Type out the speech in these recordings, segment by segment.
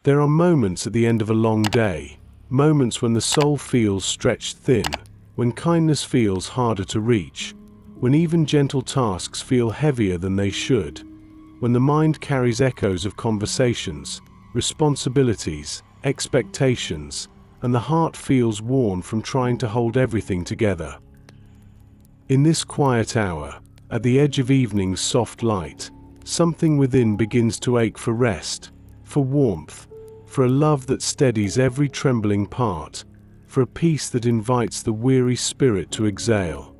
There are moments at the end of a long day, moments when the soul feels stretched thin, when kindness feels harder to reach, when even gentle tasks feel heavier than they should, when the mind carries echoes of conversations, responsibilities, expectations, and the heart feels worn from trying to hold everything together. In this quiet hour, at the edge of evening's soft light, something within begins to ache for rest, for warmth, for a love that steadies every trembling part, for a peace that invites the weary spirit to exhale.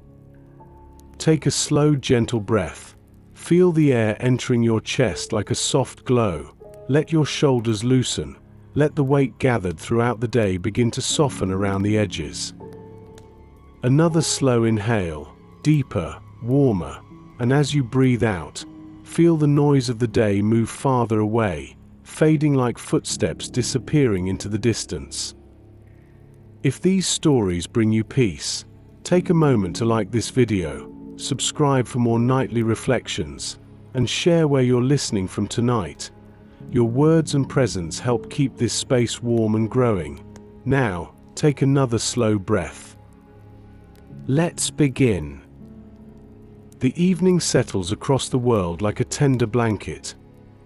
Take a slow, gentle breath. Feel the air entering your chest like a soft glow. Let your shoulders loosen. Let the weight gathered throughout the day begin to soften around the edges. Another slow inhale, deeper, warmer, and as you breathe out, feel the noise of the day move farther away, fading like footsteps disappearing into the distance. If these stories bring you peace, take a moment to like this video, subscribe for more nightly reflections, and share where you're listening from tonight. Your words and presence help keep this space warm and growing. Now, take another slow breath. Let's begin. The evening settles across the world like a tender blanket,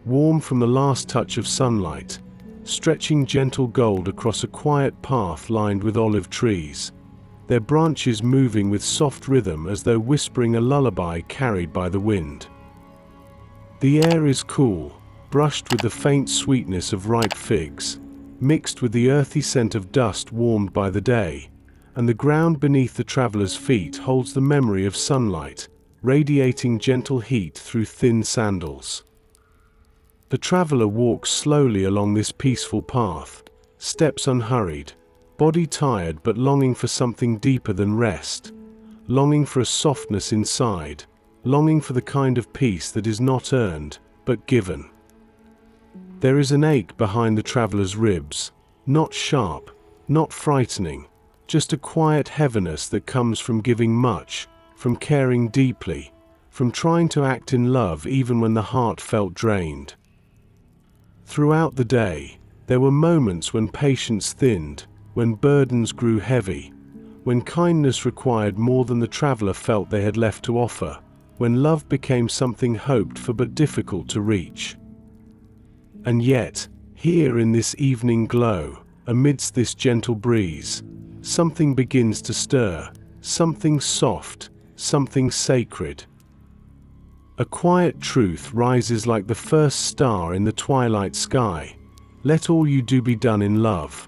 warm from the last touch of sunlight, stretching gentle gold across a quiet path lined with olive trees, their branches moving with soft rhythm as though whispering a lullaby carried by the wind. The air is cool, brushed with the faint sweetness of ripe figs, mixed with the earthy scent of dust warmed by the day, and the ground beneath the traveler's feet holds the memory of sunlight, radiating gentle heat through thin sandals. The traveler walks slowly along this peaceful path, steps unhurried, body tired but longing for something deeper than rest, longing for a softness inside, longing for the kind of peace that is not earned, but given. There is an ache behind the traveler's ribs, not sharp, not frightening, just a quiet heaviness that comes from giving much, from caring deeply, from trying to act in love even when the heart felt drained. Throughout the day, there were moments when patience thinned, when burdens grew heavy, when kindness required more than the traveler felt they had left to offer, when love became something hoped for but difficult to reach. And yet, here in this evening glow, amidst this gentle breeze, something begins to stir, something soft, something sacred. A quiet truth rises like the first star in the twilight sky. Let all you do be done in love.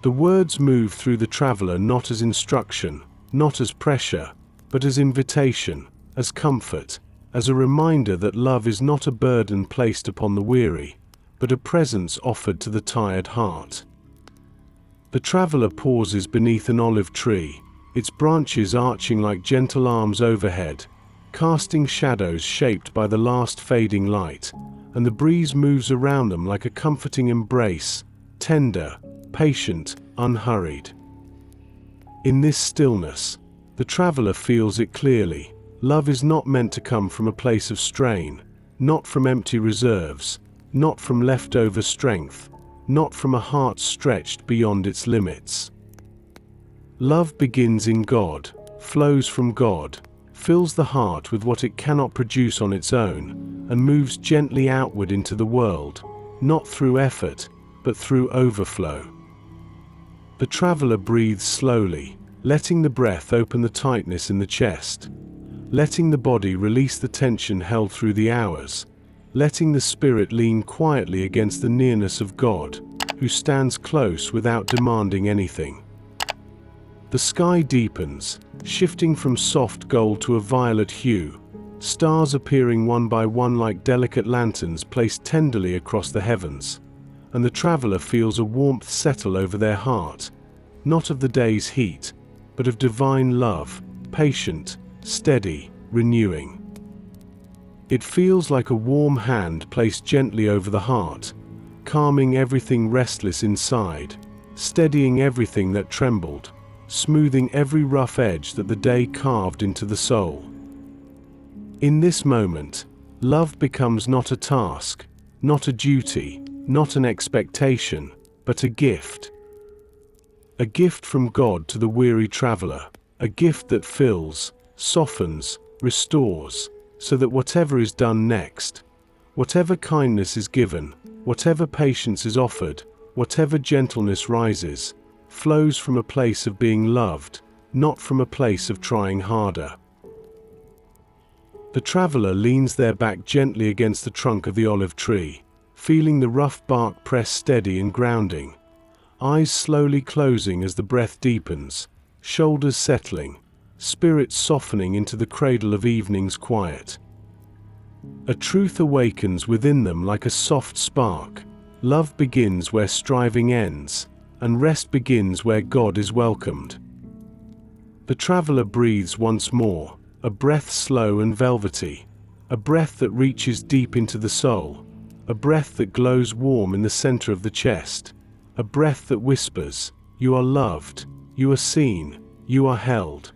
The words move through the traveler not as instruction, not as pressure, but as invitation, as comfort, as a reminder that love is not a burden placed upon the weary, but a presence offered to the tired heart. The traveler pauses beneath an olive tree, its branches arching like gentle arms overhead, casting shadows shaped by the last fading light, and the breeze moves around them like a comforting embrace, tender, patient, unhurried. In this stillness, the traveler feels it clearly. Love is not meant to come from a place of strain, not from empty reserves, not from leftover strength, not from a heart stretched beyond its limits. Love begins in God, flows from God, fills the heart with what it cannot produce on its own, and moves gently outward into the world, not through effort, but through overflow. The traveler breathes slowly, letting the breath open the tightness in the chest, letting the body release the tension held through the hours, letting the spirit lean quietly against the nearness of God, who stands close without demanding anything. The sky deepens, shifting from soft gold to a violet hue, stars appearing one by one like delicate lanterns placed tenderly across the heavens, and the traveler feels a warmth settle over their heart, not of the day's heat, but of divine love, patient, steady, renewing. It feels like a warm hand placed gently over the heart, calming everything restless inside, steadying everything that trembled, smoothing every rough edge that the day carved into the soul. In this moment, love becomes not a task, not a duty, not an expectation, but a gift. A gift from God to the weary traveler, a gift that fills, softens, restores, so that whatever is done next, whatever kindness is given, whatever patience is offered, whatever gentleness rises, flows from a place of being loved, not from a place of trying harder. The traveler leans their back gently against the trunk of the olive tree, feeling the rough bark press steady and grounding, eyes slowly closing as the breath deepens, shoulders settling, spirit softening into the cradle of evening's quiet. A truth awakens within them like a soft spark. Love begins where striving ends, and rest begins where God is welcomed. The traveler breathes once more, a breath slow and velvety, a breath that reaches deep into the soul, a breath that glows warm in the center of the chest, a breath that whispers, "You are loved, you are seen, you are held."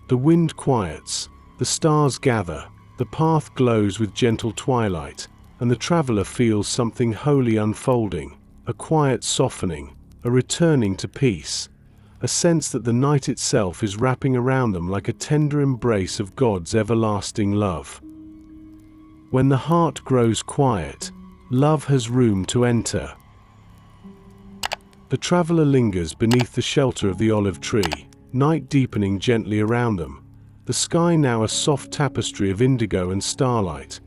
The wind quiets, the stars gather, the path glows with gentle twilight, and the traveler feels something holy unfolding, a quiet softening, a returning to peace, a sense that the night itself is wrapping around them like a tender embrace of God's everlasting love. When the heart grows quiet, love has room to enter. The traveler lingers beneath the shelter of the olive tree, night deepening gently around them, the sky now a soft tapestry of indigo and starlight,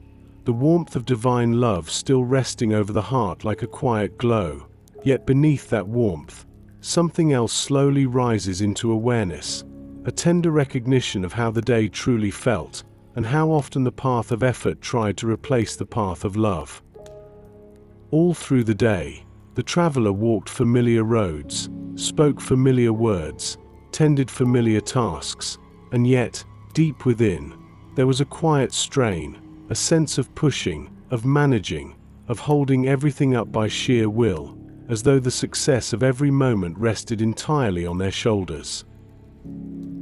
the warmth of divine love still resting over the heart like a quiet glow. Yet beneath that warmth, something else slowly rises into awareness, a tender recognition of how the day truly felt, and how often the path of effort tried to replace the path of love. All through the day, the traveler walked familiar roads, spoke familiar words, tended familiar tasks, and yet, deep within, there was a quiet strain, a sense of pushing, of managing, of holding everything up by sheer will, as though the success of every moment rested entirely on their shoulders.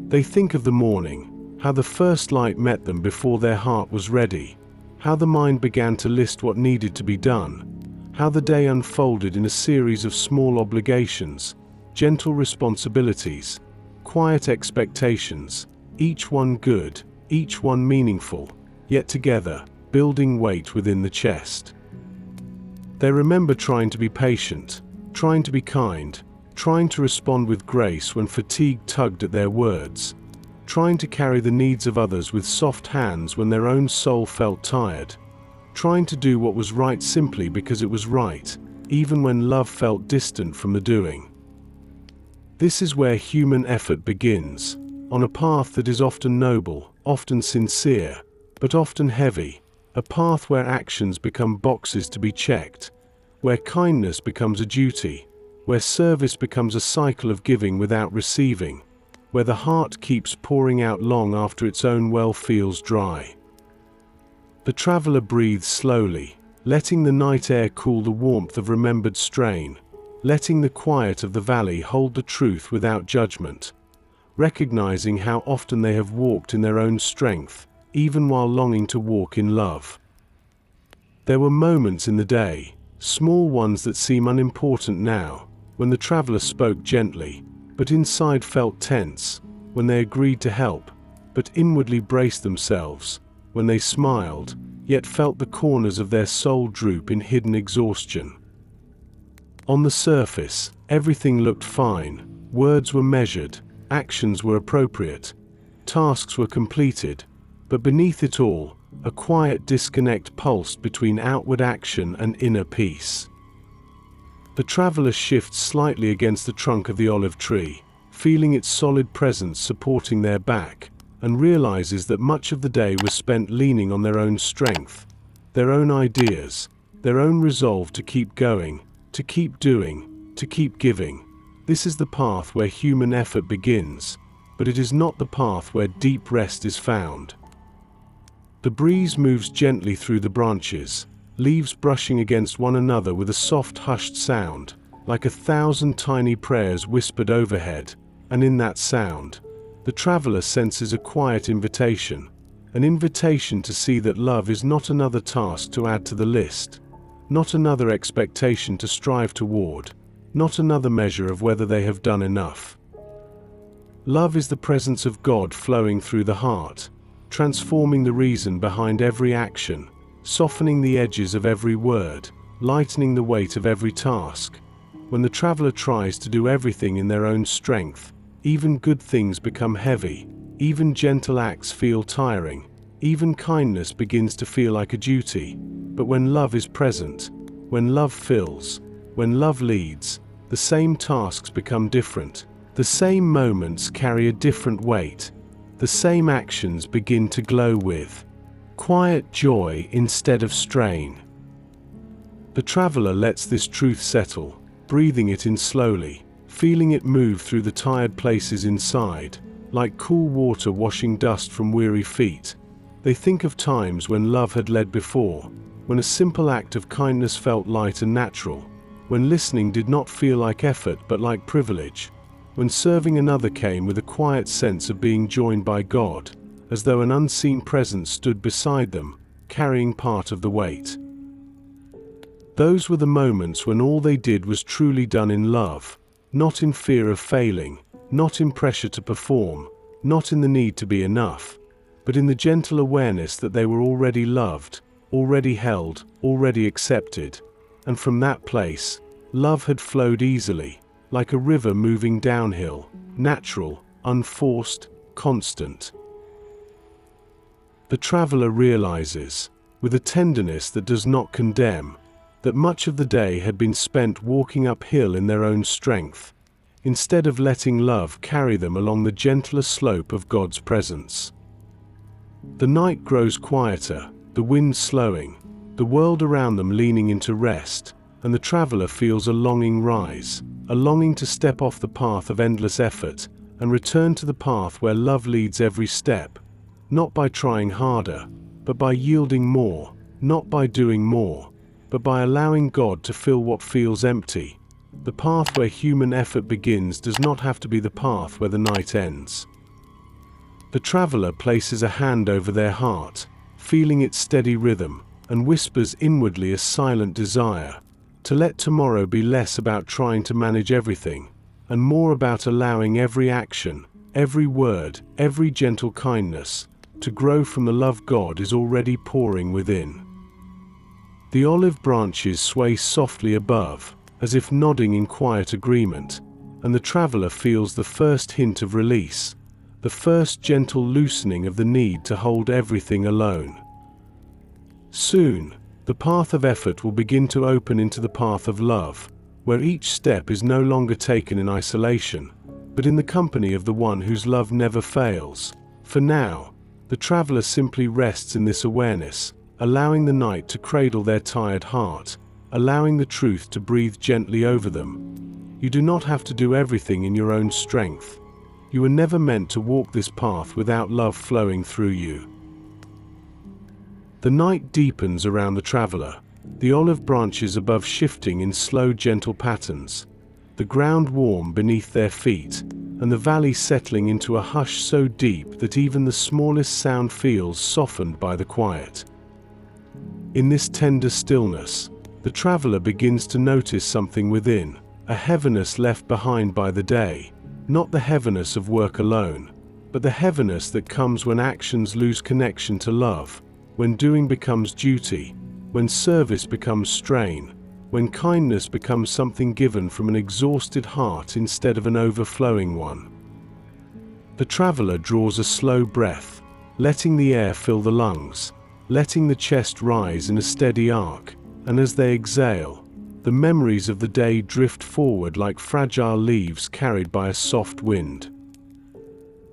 They think of the morning, how the first light met them before their heart was ready, how the mind began to list what needed to be done, how the day unfolded in a series of small obligations, gentle responsibilities, quiet expectations, each one good, each one meaningful, yet together, building weight within the chest. They remember trying to be patient, trying to be kind, trying to respond with grace when fatigue tugged at their words, trying to carry the needs of others with soft hands when their own soul felt tired, trying to do what was right simply because it was right, even when love felt distant from the doing. This is where human effort begins, on a path that is often noble, often sincere, but often heavy, a path where actions become boxes to be checked, where kindness becomes a duty, where service becomes a cycle of giving without receiving, where the heart keeps pouring out long after its own well feels dry. The traveler breathes slowly, letting the night air cool the warmth of remembered strain, letting the quiet of the valley hold the truth without judgment, recognizing how often they have walked in their own strength, even while longing to walk in love. There were moments in the day, small ones that seem unimportant now, when the traveler spoke gently, but inside felt tense, when they agreed to help, but inwardly braced themselves, when they smiled, yet felt the corners of their soul droop in hidden exhaustion. On the surface, everything looked fine, words were measured, actions were appropriate, tasks were completed, but beneath it all, a quiet disconnect pulsed between outward action and inner peace. The traveler shifts slightly against the trunk of the olive tree, feeling its solid presence supporting their back, and realizes that much of the day was spent leaning on their own strength, their own ideas, their own resolve to keep going, to keep doing, to keep giving. This is the path where human effort begins, but it is not the path where deep rest is found. The breeze moves gently through the branches, leaves brushing against one another with a soft hushed sound, like 1,000 tiny prayers whispered overhead, and in that sound, the traveler senses a quiet invitation, an invitation to see that love is not another task to add to the list, not another expectation to strive toward, not another measure of whether they have done enough. Love is the presence of God flowing through the heart, transforming the reason behind every action, softening the edges of every word, lightening the weight of every task. When the traveler tries to do everything in their own strength, even good things become heavy, even gentle acts feel tiring, even kindness begins to feel like a duty. But when love is present, when love fills, when love leads, the same tasks become different. The same moments carry a different weight. The same actions begin to glow with quiet joy instead of strain. The traveler lets this truth settle, breathing it in slowly, feeling it move through the tired places inside, like cool water washing dust from weary feet. They think of times when love had led before, when a simple act of kindness felt light and natural, when listening did not feel like effort but like privilege, when serving another came with a quiet sense of being joined by God, as though an unseen presence stood beside them, carrying part of the weight. Those were the moments when all they did was truly done in love, not in fear of failing, not in pressure to perform, not in the need to be enough, but in the gentle awareness that they were already loved, already held, already accepted. And from that place, love had flowed easily, like a river moving downhill, natural, unforced, constant. The traveler realizes, with a tenderness that does not condemn, that much of the day had been spent walking uphill in their own strength, instead of letting love carry them along the gentler slope of God's presence. The night grows quieter, the wind slowing, the world around them leaning into rest, and the traveler feels a longing rise, a longing to step off the path of endless effort and return to the path where love leads every step, not by trying harder, but by yielding more, not by doing more, but by allowing God to fill what feels empty. The path where human effort begins does not have to be the path where the night ends. The traveler places a hand over their heart, feeling its steady rhythm, and whispers inwardly a silent desire to let tomorrow be less about trying to manage everything, and more about allowing every action, every word, every gentle kindness to grow from the love God is already pouring within. The olive branches sway softly above, as if nodding in quiet agreement, and the traveler feels the first hint of release, the first gentle loosening of the need to hold everything alone. Soon, the path of effort will begin to open into the path of love, where each step is no longer taken in isolation, but in the company of the one whose love never fails. For now, the traveler simply rests in this awareness, allowing the night to cradle their tired heart, allowing the truth to breathe gently over them. You do not have to do everything in your own strength. You were never meant to walk this path without love flowing through you. The night deepens around the traveler, the olive branches above shifting in slow, gentle patterns, the ground warm beneath their feet, and the valley settling into a hush so deep that even the smallest sound feels softened by the quiet. In this tender stillness, the traveler begins to notice something within, a heaviness left behind by the day, not the heaviness of work alone, but the heaviness that comes when actions lose connection to love, when doing becomes duty, when service becomes strain, when kindness becomes something given from an exhausted heart instead of an overflowing one. The traveler draws a slow breath, letting the air fill the lungs, letting the chest rise in a steady arc, and as they exhale, the memories of the day drift forward like fragile leaves carried by a soft wind.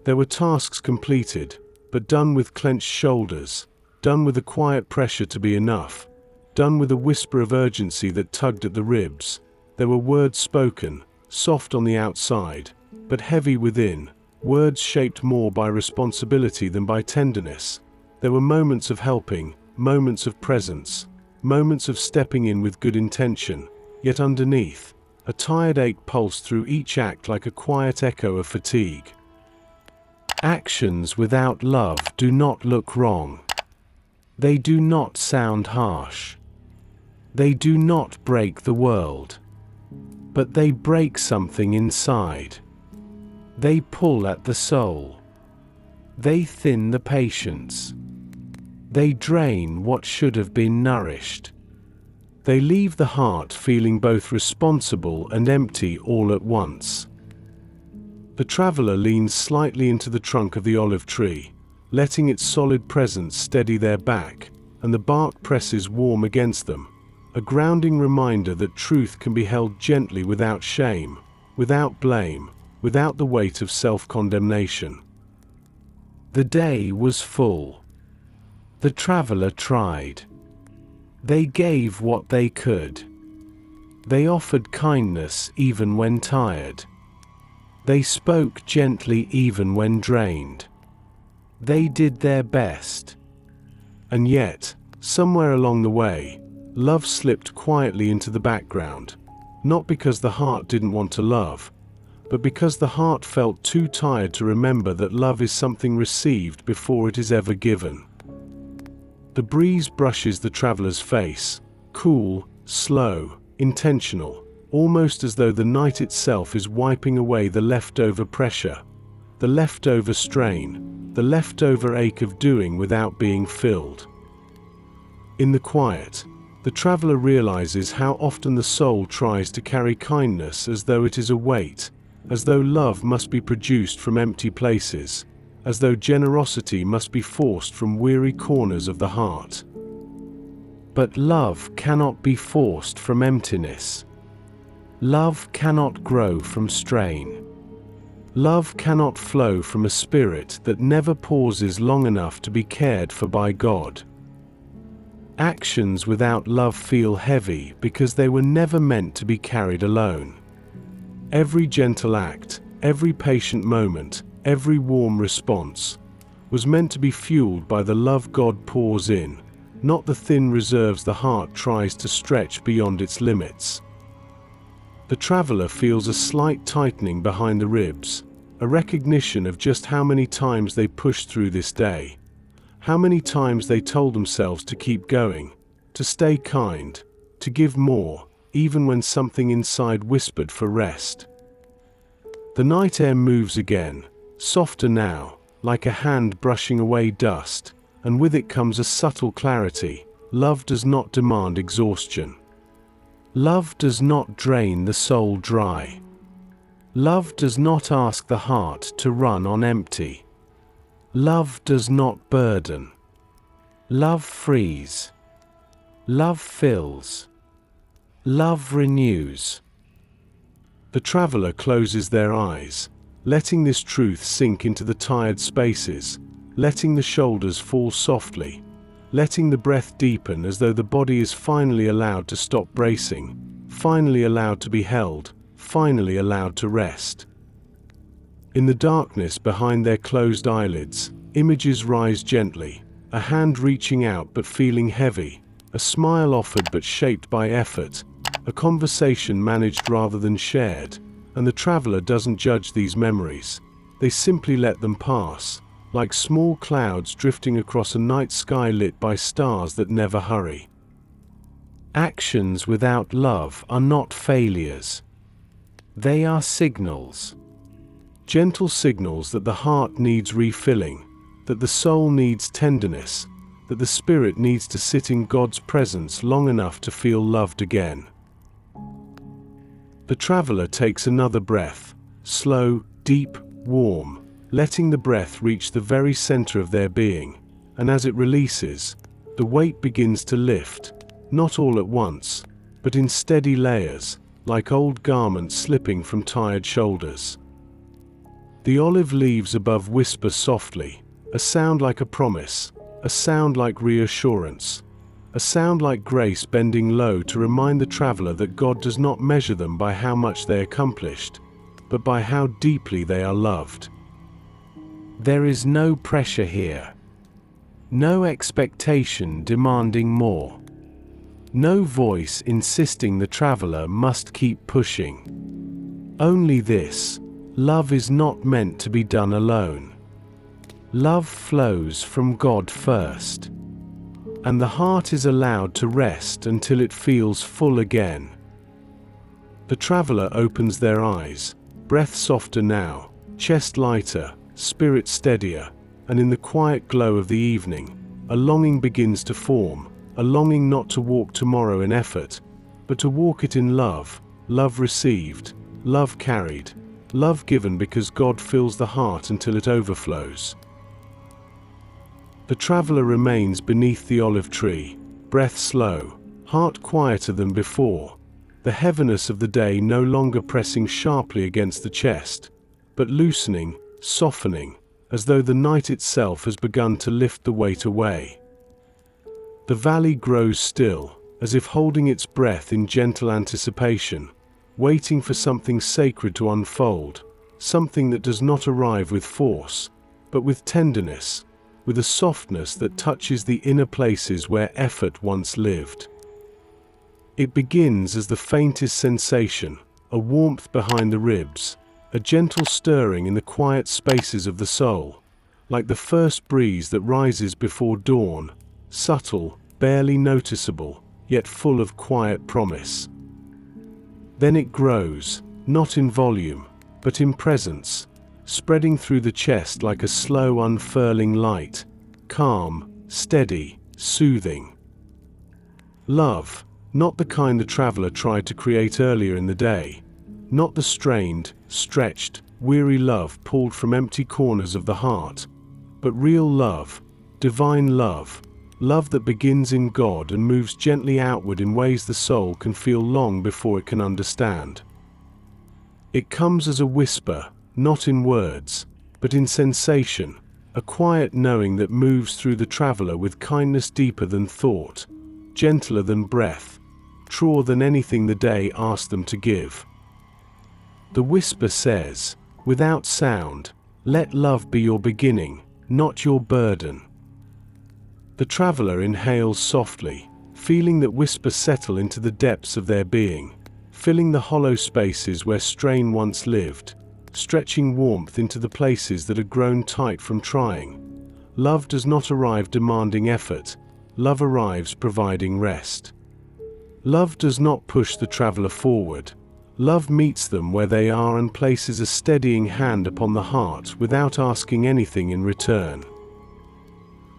There were tasks completed, but done with clenched shoulders, done with a quiet pressure to be enough, done with a whisper of urgency that tugged at the ribs. There were words spoken, soft on the outside, but heavy within, words shaped more by responsibility than by tenderness. There were moments of helping, moments of presence, moments of stepping in with good intention, yet underneath, a tired ache pulsed through each act like a quiet echo of fatigue. Actions without love do not look wrong. They do not sound harsh. They do not break the world, but they break something inside. They pull at the soul. They thin the patience. They drain what should have been nourished. They leave the heart feeling both responsible and empty all at once. The traveler leans slightly into the trunk of the olive tree, letting its solid presence steady their back, and the bark presses warm against them, a grounding reminder that truth can be held gently without shame, without blame, without the weight of self-condemnation. The day was full. The traveler tried. They gave what they could. They offered kindness even when tired. They spoke gently even when drained. They did their best. And yet, somewhere along the way, love slipped quietly into the background, not because the heart didn't want to love, but because the heart felt too tired to remember that love is something received before it is ever given. The breeze brushes the traveler's face, cool, slow, intentional, almost as though the night itself is wiping away the leftover pressure, the leftover strain, the leftover ache of doing without being filled. In the quiet, the traveler realizes how often the soul tries to carry kindness as though it is a weight, as though love must be produced from empty places, as though generosity must be forced from weary corners of the heart. But love cannot be forced from emptiness. Love cannot grow from strain. Love cannot flow from a spirit that never pauses long enough to be cared for by God. Actions without love feel heavy because they were never meant to be carried alone. Every gentle act, every patient moment, every warm response was meant to be fueled by the love God pours in, not the thin reserves the heart tries to stretch beyond its limits. The traveler feels a slight tightening behind the ribs, a recognition of just how many times they pushed through this day, how many times they told themselves to keep going, to stay kind, to give more, even when something inside whispered for rest. The night air moves again, softer now, like a hand brushing away dust, and with it comes a subtle clarity. Love does not demand exhaustion. Love does not drain the soul dry. Love does not ask the heart to run on empty. Love does not burden. Love frees. Love fills. Love renews. The traveler closes their eyes, letting this truth sink into the tired spaces, letting the shoulders fall softly, letting the breath deepen as though the body is finally allowed to stop bracing, finally allowed to be held, finally allowed to rest. In the darkness behind their closed eyelids, images rise gently, a hand reaching out but feeling heavy, a smile offered but shaped by effort, a conversation managed rather than shared, and the traveler doesn't judge these memories. They simply let them pass, like small clouds drifting across a night sky lit by stars that never hurry. Actions without love are not failures. They are signals. Gentle signals that the heart needs refilling, that the soul needs tenderness, that the spirit needs to sit in God's presence long enough to feel loved again. The traveler takes another breath, slow, deep, warm, letting the breath reach the very center of their being, and as it releases, the weight begins to lift, not all at once, but in steady layers, like old garments slipping from tired shoulders. The olive leaves above whisper softly, a sound like a promise, a sound like reassurance, a sound like grace bending low to remind the traveler that God does not measure them by how much they accomplished, but by how deeply they are loved. There is no pressure here. No expectation demanding more. No voice insisting the traveler must keep pushing. Only this: love is not meant to be done alone. Love flows from God first. and the heart is allowed to rest until it feels full again. The traveler opens their eyes, breath softer now, chest lighter, spirit steadier, and in the quiet glow of the evening, a longing begins to form, a longing not to walk tomorrow in effort, but to walk it in love, love received, love carried, love given because God fills the heart until it overflows. The traveler remains beneath the olive tree, breath slow, heart quieter than before, the heaviness of the day no longer pressing sharply against the chest, but loosening, softening, as though the night itself has begun to lift the weight away. The valley grows still, as if holding its breath in gentle anticipation, waiting for something sacred to unfold, something that does not arrive with force, but with tenderness, with a softness that touches the inner places where effort once lived. It begins as the faintest sensation, a warmth behind the ribs, a gentle stirring in the quiet spaces of the soul, like the first breeze that rises before dawn, subtle, barely noticeable, yet full of quiet promise. Then it grows, not in volume, but in presence, spreading through the chest like a slow unfurling light, calm, steady, soothing. Love, not the kind the traveler tried to create earlier in the day, not the strained, stretched, weary love pulled from empty corners of the heart, but real love, divine love, love that begins in God and moves gently outward in ways the soul can feel long before it can understand. It comes as a whisper, not in words, but in sensation, a quiet knowing that moves through the traveler with kindness deeper than thought, gentler than breath, truer than anything the day asked them to give. The whisper says, without sound, let love be your beginning, not your burden. The traveler inhales softly, feeling that whisper settle into the depths of their being, filling the hollow spaces where strain once lived, stretching warmth into the places that had grown tight from trying. Love does not arrive demanding effort, love arrives providing rest. Love does not push the traveler forward. Love meets them where they are and places a steadying hand upon the heart without asking anything in return.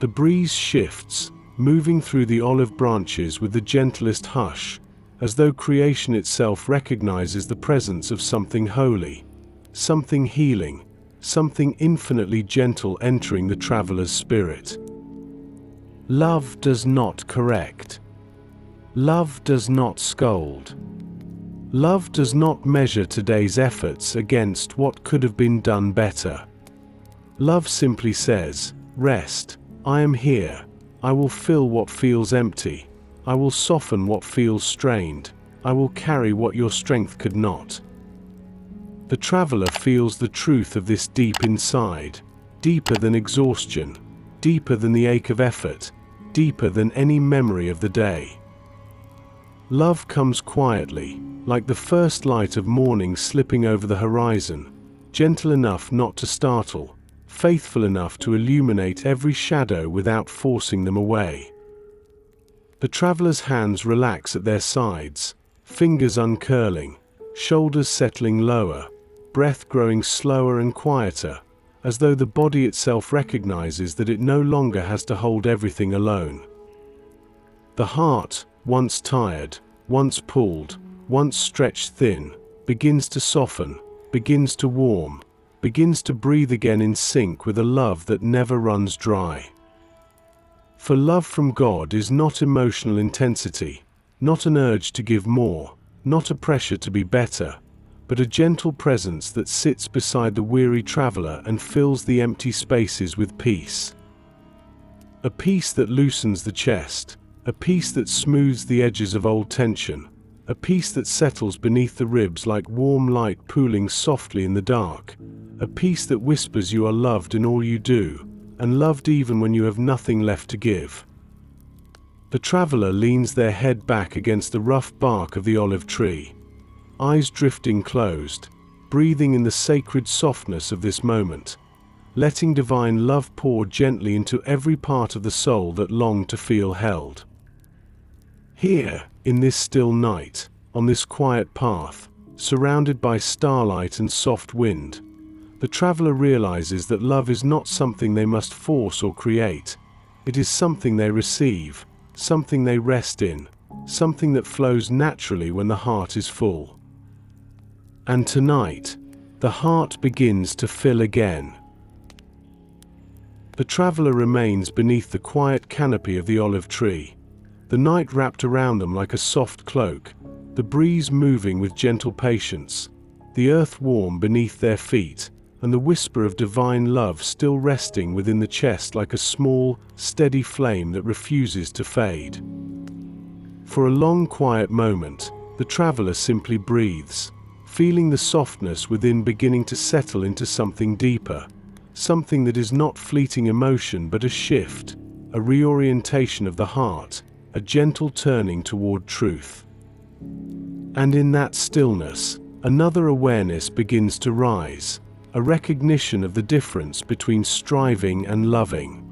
The breeze shifts, moving through the olive branches with the gentlest hush, as though creation itself recognizes the presence of something holy, something healing, something infinitely gentle entering the traveler's spirit. Love does not correct. Love does not scold. Love does not measure today's efforts against what could have been done better. Love simply says, rest, I am here, I will fill what feels empty, I will soften what feels strained, I will carry what your strength could not. The traveler feels the truth of this deep inside, deeper than exhaustion, deeper than the ache of effort, deeper than any memory of the day. Love comes quietly, like the first light of morning slipping over the horizon, gentle enough not to startle, faithful enough to illuminate every shadow without forcing them away. The traveler's hands relax at their sides, fingers uncurling, shoulders settling lower, breath growing slower and quieter, as though the body itself recognizes that it no longer has to hold everything alone. The heart, once tired, once pulled, once stretched thin, begins to soften, begins to warm, begins to breathe again in sync with a love that never runs dry. For love from God is not emotional intensity, not an urge to give more, not a pressure to be better, but a gentle presence that sits beside the weary traveler and fills the empty spaces with peace. A peace that loosens the chest, a peace that smooths the edges of old tension, a peace that settles beneath the ribs like warm light pooling softly in the dark, a peace that whispers you are loved in all you do, and loved even when you have nothing left to give. The traveler leans their head back against the rough bark of the olive tree, eyes drifting closed, breathing in the sacred softness of this moment, letting divine love pour gently into every part of the soul that longed to feel held. Here, in this still night, on this quiet path, surrounded by starlight and soft wind, the traveler realizes that love is not something they must force or create. It is something they receive, something they rest in, something that flows naturally when the heart is full. And tonight, the heart begins to fill again. The traveler remains beneath the quiet canopy of the olive tree, the night wrapped around them like a soft cloak, the breeze moving with gentle patience, the earth warm beneath their feet, and the whisper of divine love still resting within the chest like a small, steady flame that refuses to fade. For a long quiet moment, the traveler simply breathes, feeling the softness within beginning to settle into something deeper, something that is not fleeting emotion but a shift, a reorientation of the heart, a gentle turning toward truth. And in that stillness, another awareness begins to rise, a recognition of the difference between striving and loving.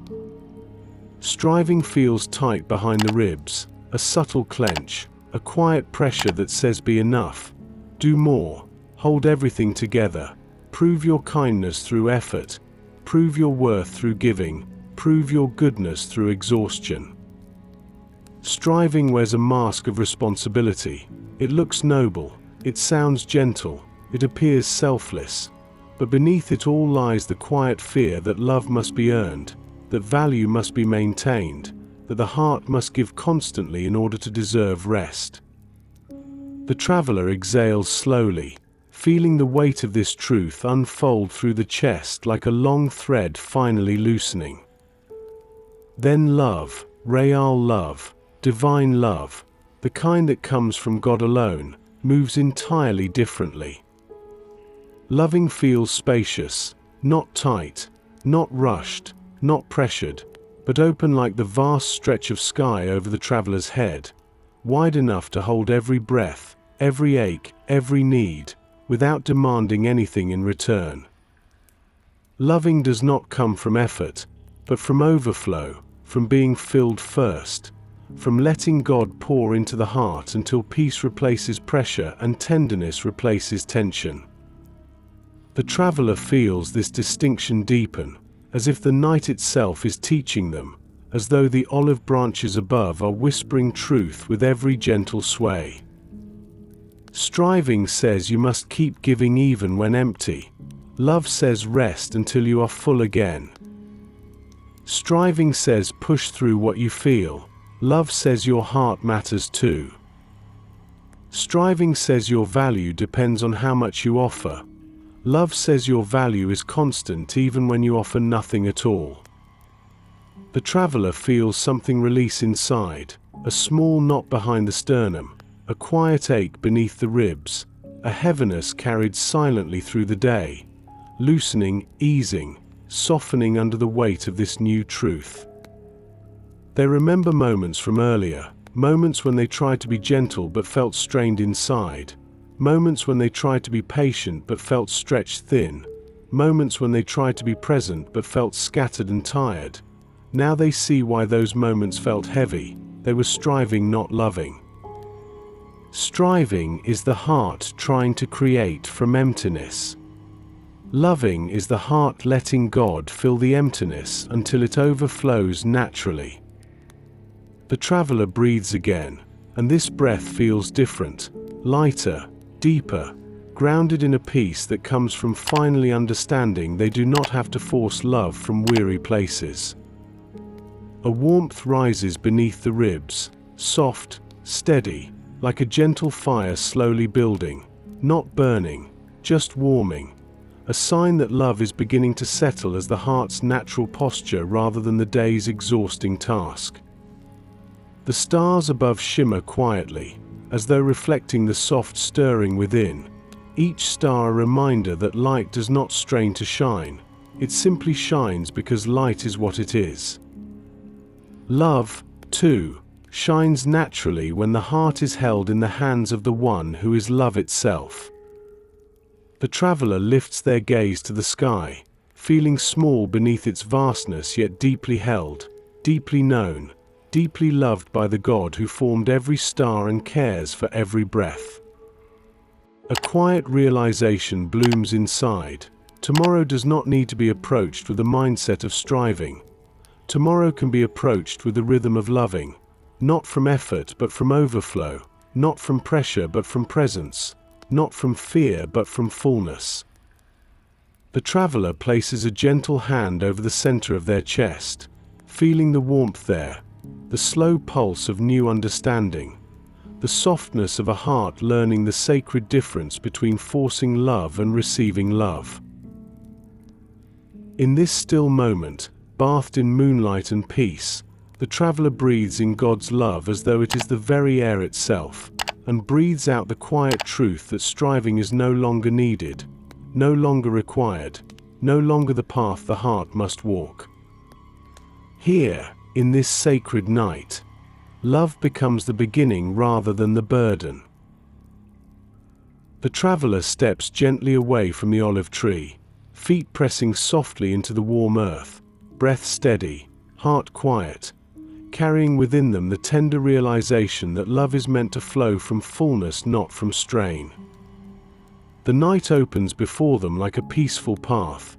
Striving feels tight behind the ribs, a subtle clench, a quiet pressure that says be enough, do more, hold everything together, prove your kindness through effort, prove your worth through giving, prove your goodness through exhaustion. Striving wears a mask of responsibility. It looks noble, it sounds gentle, it appears selfless, but beneath it all lies the quiet fear that love must be earned, that value must be maintained, that the heart must give constantly in order to deserve rest. The traveler exhales slowly, feeling the weight of this truth unfold through the chest like a long thread finally loosening. Then love, real love, divine love, the kind that comes from God alone, moves entirely differently. Loving feels spacious, not tight, not rushed, not pressured, but open like the vast stretch of sky over the traveler's head, wide enough to hold every breath, every ache, every need, without demanding anything in return. Loving does not come from effort, but from overflow, from being filled first, from letting God pour into the heart until peace replaces pressure and tenderness replaces tension. The traveler feels this distinction deepen, as if the night itself is teaching them, as though the olive branches above are whispering truth with every gentle sway. Striving says you must keep giving even when empty. Love says rest until you are full again. Striving says push through what you feel. Love says your heart matters too. Striving says your value depends on how much you offer. Love says your value is constant even when you offer nothing at all. The traveler feels something release inside, a small knot behind the sternum, a quiet ache beneath the ribs, a heaviness carried silently through the day, loosening, easing, softening under the weight of this new truth. They remember moments from earlier, moments when they tried to be gentle but felt strained inside, moments when they tried to be patient but felt stretched thin, moments when they tried to be present but felt scattered and tired. Now they see why those moments felt heavy. They were striving, not loving. Striving is the heart trying to create from emptiness. Loving is the heart letting God fill the emptiness until it overflows naturally. The traveler breathes again, and this breath feels different, lighter, deeper, grounded in a peace that comes from finally understanding they do not have to force love from weary places. A warmth rises beneath the ribs, soft, steady, like a gentle fire slowly building, not burning, just warming, a sign that love is beginning to settle as the heart's natural posture rather than the day's exhausting task. The stars above shimmer quietly, as though reflecting the soft stirring within, each star a reminder that light does not strain to shine, it simply shines because light is what it is. Love, too, shines naturally when the heart is held in the hands of the one who is love itself. The traveler lifts their gaze to the sky, feeling small beneath its vastness yet deeply held, deeply known, deeply loved by the God who formed every star and cares for every breath. A quiet realization blooms inside. Tomorrow does not need to be approached with a mindset of striving. Tomorrow can be approached with the rhythm of loving, not from effort but from overflow, not from pressure but from presence, not from fear but from fullness. The traveler places a gentle hand over the center of their chest, feeling the warmth there, the slow pulse of new understanding, the softness of a heart learning the sacred difference between forcing love and receiving love. In this still moment, bathed in moonlight and peace, the traveler breathes in God's love as though it is the very air itself, and breathes out the quiet truth that striving is no longer needed, no longer required, no longer the path the heart must walk. Here, in this sacred night, love becomes the beginning rather than the burden. The traveler steps gently away from the olive tree, feet pressing softly into the warm earth, breath steady, heart quiet, carrying within them the tender realization that love is meant to flow from fullness, not from strain. The night opens before them like a peaceful path,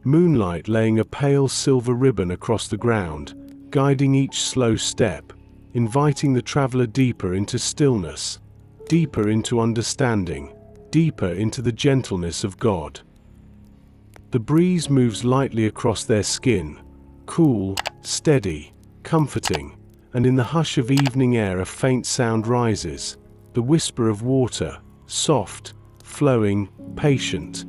moonlight laying a pale silver ribbon across the ground, guiding each slow step, inviting the traveler deeper into stillness, deeper into understanding, deeper into the gentleness of God. The breeze moves lightly across their skin, cool, steady, comforting, and in the hush of evening air a faint sound rises, the whisper of water, soft, flowing, patient.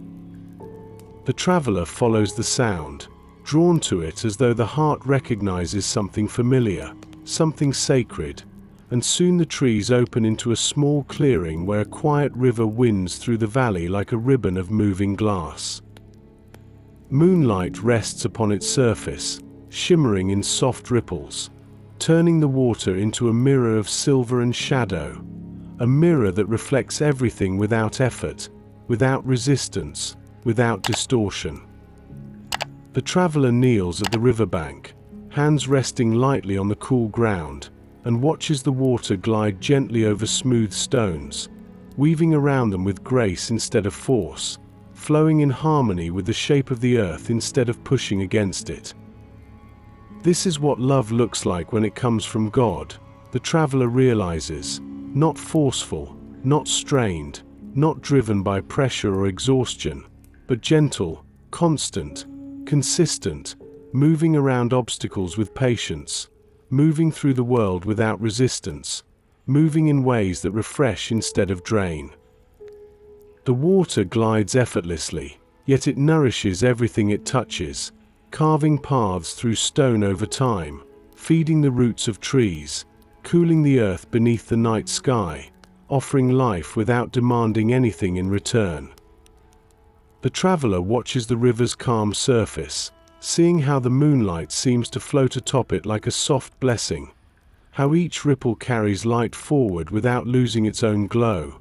The traveler follows the sound, drawn to it as though the heart recognizes something familiar, something sacred, and soon the trees open into a small clearing where a quiet river winds through the valley like a ribbon of moving glass. Moonlight rests upon its surface, shimmering in soft ripples, turning the water into a mirror of silver and shadow, a mirror that reflects everything without effort, without resistance, without distortion. The traveler kneels at the riverbank, hands resting lightly on the cool ground, and watches the water glide gently over smooth stones, weaving around them with grace instead of force, flowing in harmony with the shape of the earth instead of pushing against it. This is what love looks like when it comes from God, the traveler realizes, not forceful, not strained, not driven by pressure or exhaustion, but gentle, constant, consistent, moving around obstacles with patience, moving through the world without resistance, moving in ways that refresh instead of drain. The water glides effortlessly, yet it nourishes everything it touches, carving paths through stone over time, feeding the roots of trees, cooling the earth beneath the night sky, offering life without demanding anything in return. The traveler watches the river's calm surface, seeing how the moonlight seems to float atop it like a soft blessing, how each ripple carries light forward without losing its own glow,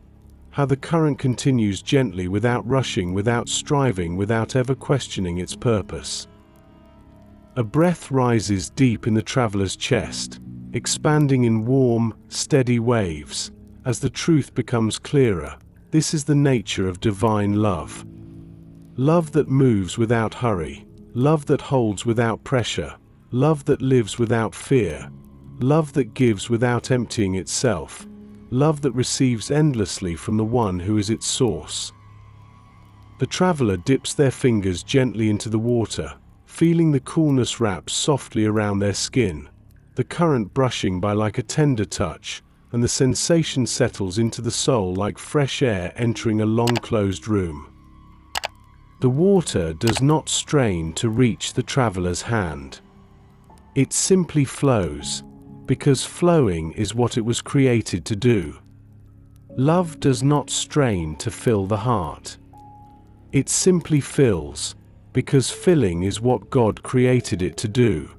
how the current continues gently without rushing, without striving, without ever questioning its purpose. A breath rises deep in the traveler's chest, expanding in warm, steady waves, as the truth becomes clearer. This is the nature of divine love. Love that moves without hurry, love that holds without pressure, love that lives without fear, love that gives without emptying itself, love that receives endlessly from the one who is its source. The traveler dips their fingers gently into the water, feeling the coolness wrap softly around their skin, the current brushing by like a tender touch, and the sensation settles into the soul like fresh air entering a long-closed room. The water does not strain to reach the traveler's hand. It simply flows, because flowing is what it was created to do. Love does not strain to fill the heart. It simply fills, because filling is what God created it to do.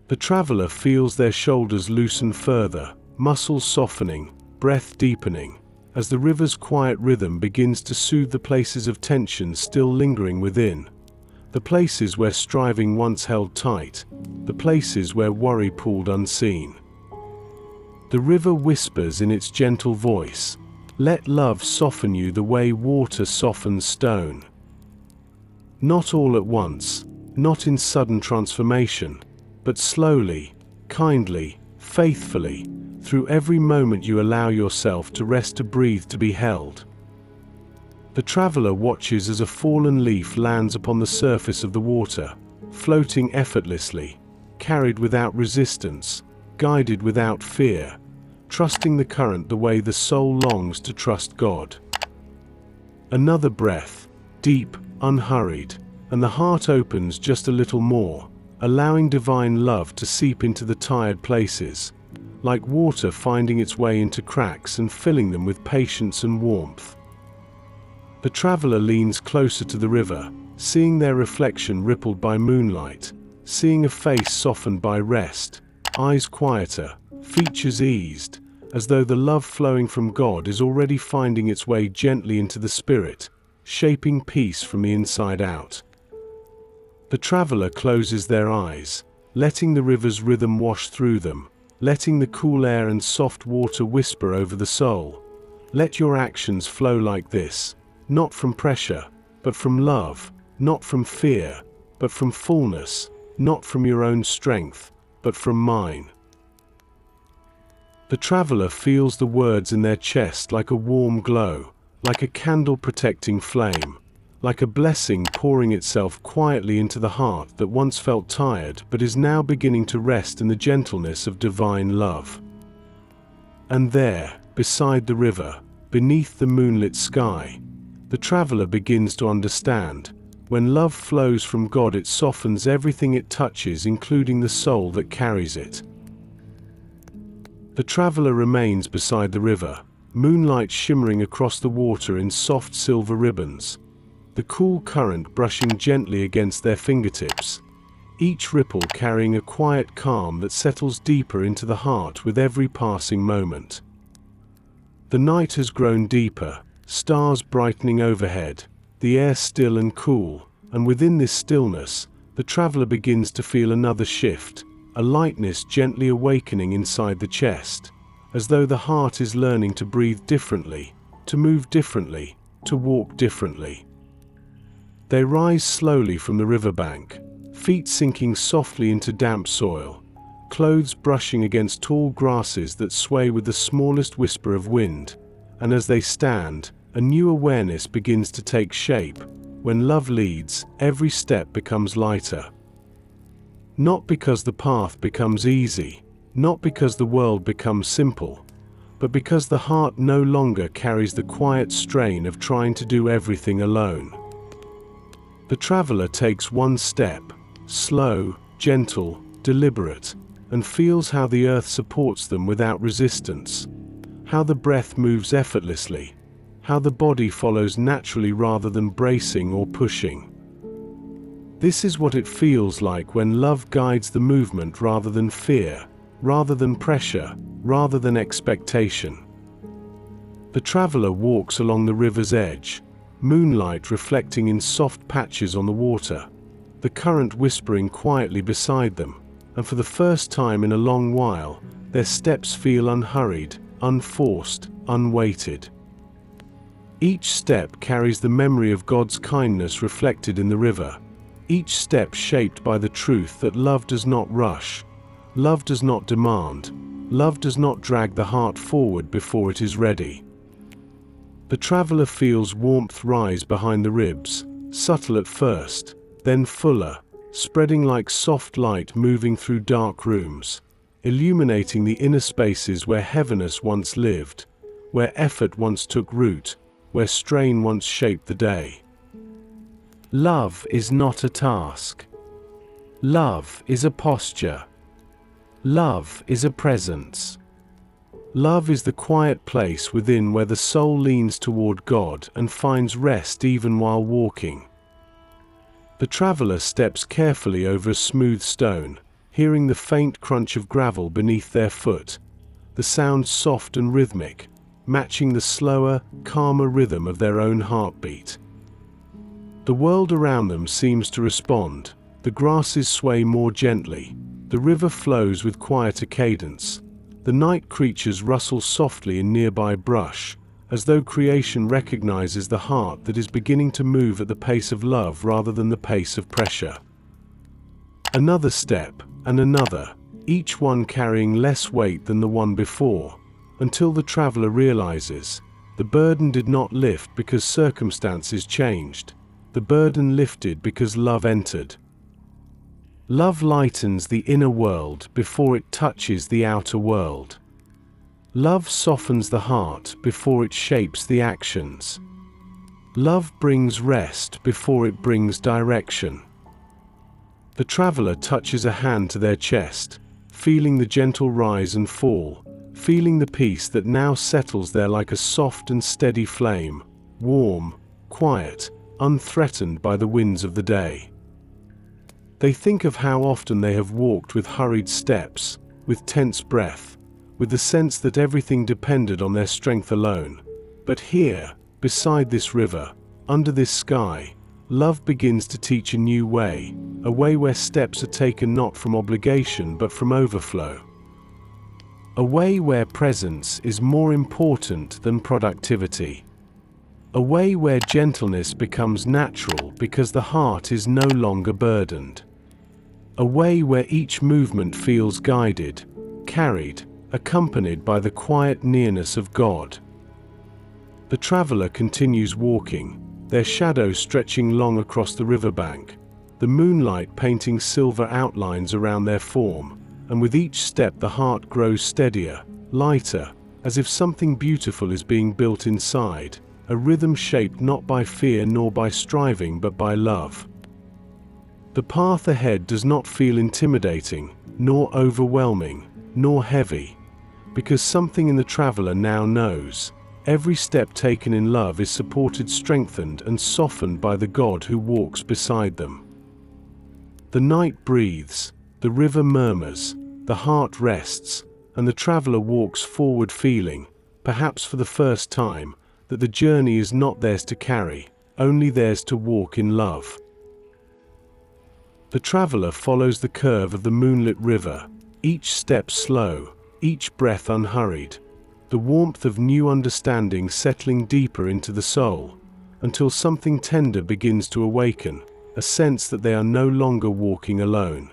The traveler feels their shoulders loosen further, muscles softening, breath deepening, as the river's quiet rhythm begins to soothe the places of tension still lingering within, the places where striving once held tight, the places where worry pulled unseen. The river whispers in its gentle voice, "Let love soften you the way water softens stone." Not all at once, not in sudden transformation, but slowly, kindly, faithfully, through every moment you allow yourself to rest, to breathe, to be held. The traveler watches as a fallen leaf lands upon the surface of the water, floating effortlessly, carried without resistance, guided without fear, trusting the current the way the soul longs to trust God. Another breath, deep, unhurried, and the heart opens just a little more, allowing divine love to seep into the tired places, like water finding its way into cracks and filling them with patience and warmth. The traveler leans closer to the river, seeing their reflection rippled by moonlight, seeing a face softened by rest, eyes quieter, features eased, as though the love flowing from God is already finding its way gently into the spirit, shaping peace from the inside out. The traveler closes their eyes, letting the river's rhythm wash through them, letting the cool air and soft water whisper over the soul. Let your actions flow like this, not from pressure, but from love, not from fear, but from fullness, not from your own strength, but from mine. The traveler feels the words in their chest like a warm glow, like a candle protecting flame, like a blessing pouring itself quietly into the heart that once felt tired but is now beginning to rest in the gentleness of divine love. And there, beside the river, beneath the moonlit sky, the traveler begins to understand. When love flows from God, it softens everything it touches, including the soul that carries it. The traveler remains beside the river, moonlight shimmering across the water in soft silver ribbons, the cool current brushing gently against their fingertips, each ripple carrying a quiet calm that settles deeper into the heart with every passing moment. The night has grown deeper, stars brightening overhead, the air still and cool, and within this stillness, the traveler begins to feel another shift, a lightness gently awakening inside the chest, as though the heart is learning to breathe differently, to move differently, to walk differently. They rise slowly from the riverbank, feet sinking softly into damp soil, clothes brushing against tall grasses that sway with the smallest whisper of wind, and as they stand, a new awareness begins to take shape. When love leads, every step becomes lighter. Not because the path becomes easy, not because the world becomes simple, but because the heart no longer carries the quiet strain of trying to do everything alone. The traveler takes one step, slow, gentle, deliberate, and feels how the earth supports them without resistance, how the breath moves effortlessly, how the body follows naturally rather than bracing or pushing. This is what it feels like when love guides the movement rather than fear, rather than pressure, rather than expectation. The traveler walks along the river's edge, moonlight reflecting in soft patches on the water, the current whispering quietly beside them, and for the first time in a long while, their steps feel unhurried, unforced, unweighted. Each step carries the memory of God's kindness reflected in the river, each step shaped by the truth that love does not rush, love does not demand, love does not drag the heart forward before it is ready. The traveler feels warmth rise behind the ribs, subtle at first, then fuller, spreading like soft light moving through dark rooms, illuminating the inner spaces where heaviness once lived, where effort once took root, where strain once shaped the day. Love is not a task. Love is a posture. Love is a presence. Love is the quiet place within where the soul leans toward God and finds rest even while walking. The traveler steps carefully over a smooth stone, hearing the faint crunch of gravel beneath their foot, the sound soft and rhythmic, matching the slower, calmer rhythm of their own heartbeat. The world around them seems to respond. The grasses sway more gently. The river flows with quieter cadence. The night creatures rustle softly in nearby brush, as though creation recognizes the heart that is beginning to move at the pace of love rather than the pace of pressure. Another step, and another, each one carrying less weight than the one before, until the traveler realizes the burden did not lift because circumstances changed. The burden lifted because love entered. Love lightens the inner world before it touches the outer world. Love softens the heart before it shapes the actions. Love brings rest before it brings direction. The traveler touches a hand to their chest, feeling the gentle rise and fall, feeling the peace that now settles there like a soft and steady flame, warm, quiet, unthreatened by the winds of the day. They think of how often they have walked with hurried steps, with tense breath, with the sense that everything depended on their strength alone. But here, beside this river, under this sky, love begins to teach a new way, a way where steps are taken not from obligation but from overflow. A way where presence is more important than productivity. A way where gentleness becomes natural because the heart is no longer burdened. A way where each movement feels guided, carried, accompanied by the quiet nearness of God. The traveler continues walking, their shadow stretching long across the riverbank, the moonlight painting silver outlines around their form, and with each step the heart grows steadier, lighter, as if something beautiful is being built inside, a rhythm shaped not by fear nor by striving but by love. The path ahead does not feel intimidating, nor overwhelming, nor heavy, because something in the traveler now knows. Every step taken in love is supported, strengthened, and softened by the God who walks beside them. The night breathes, the river murmurs, the heart rests, and the traveler walks forward feeling, perhaps for the first time, that the journey is not theirs to carry, only theirs to walk in love. The traveler follows the curve of the moonlit river, each step slow, each breath unhurried, the warmth of new understanding settling deeper into the soul, until something tender begins to awaken, a sense that they are no longer walking alone.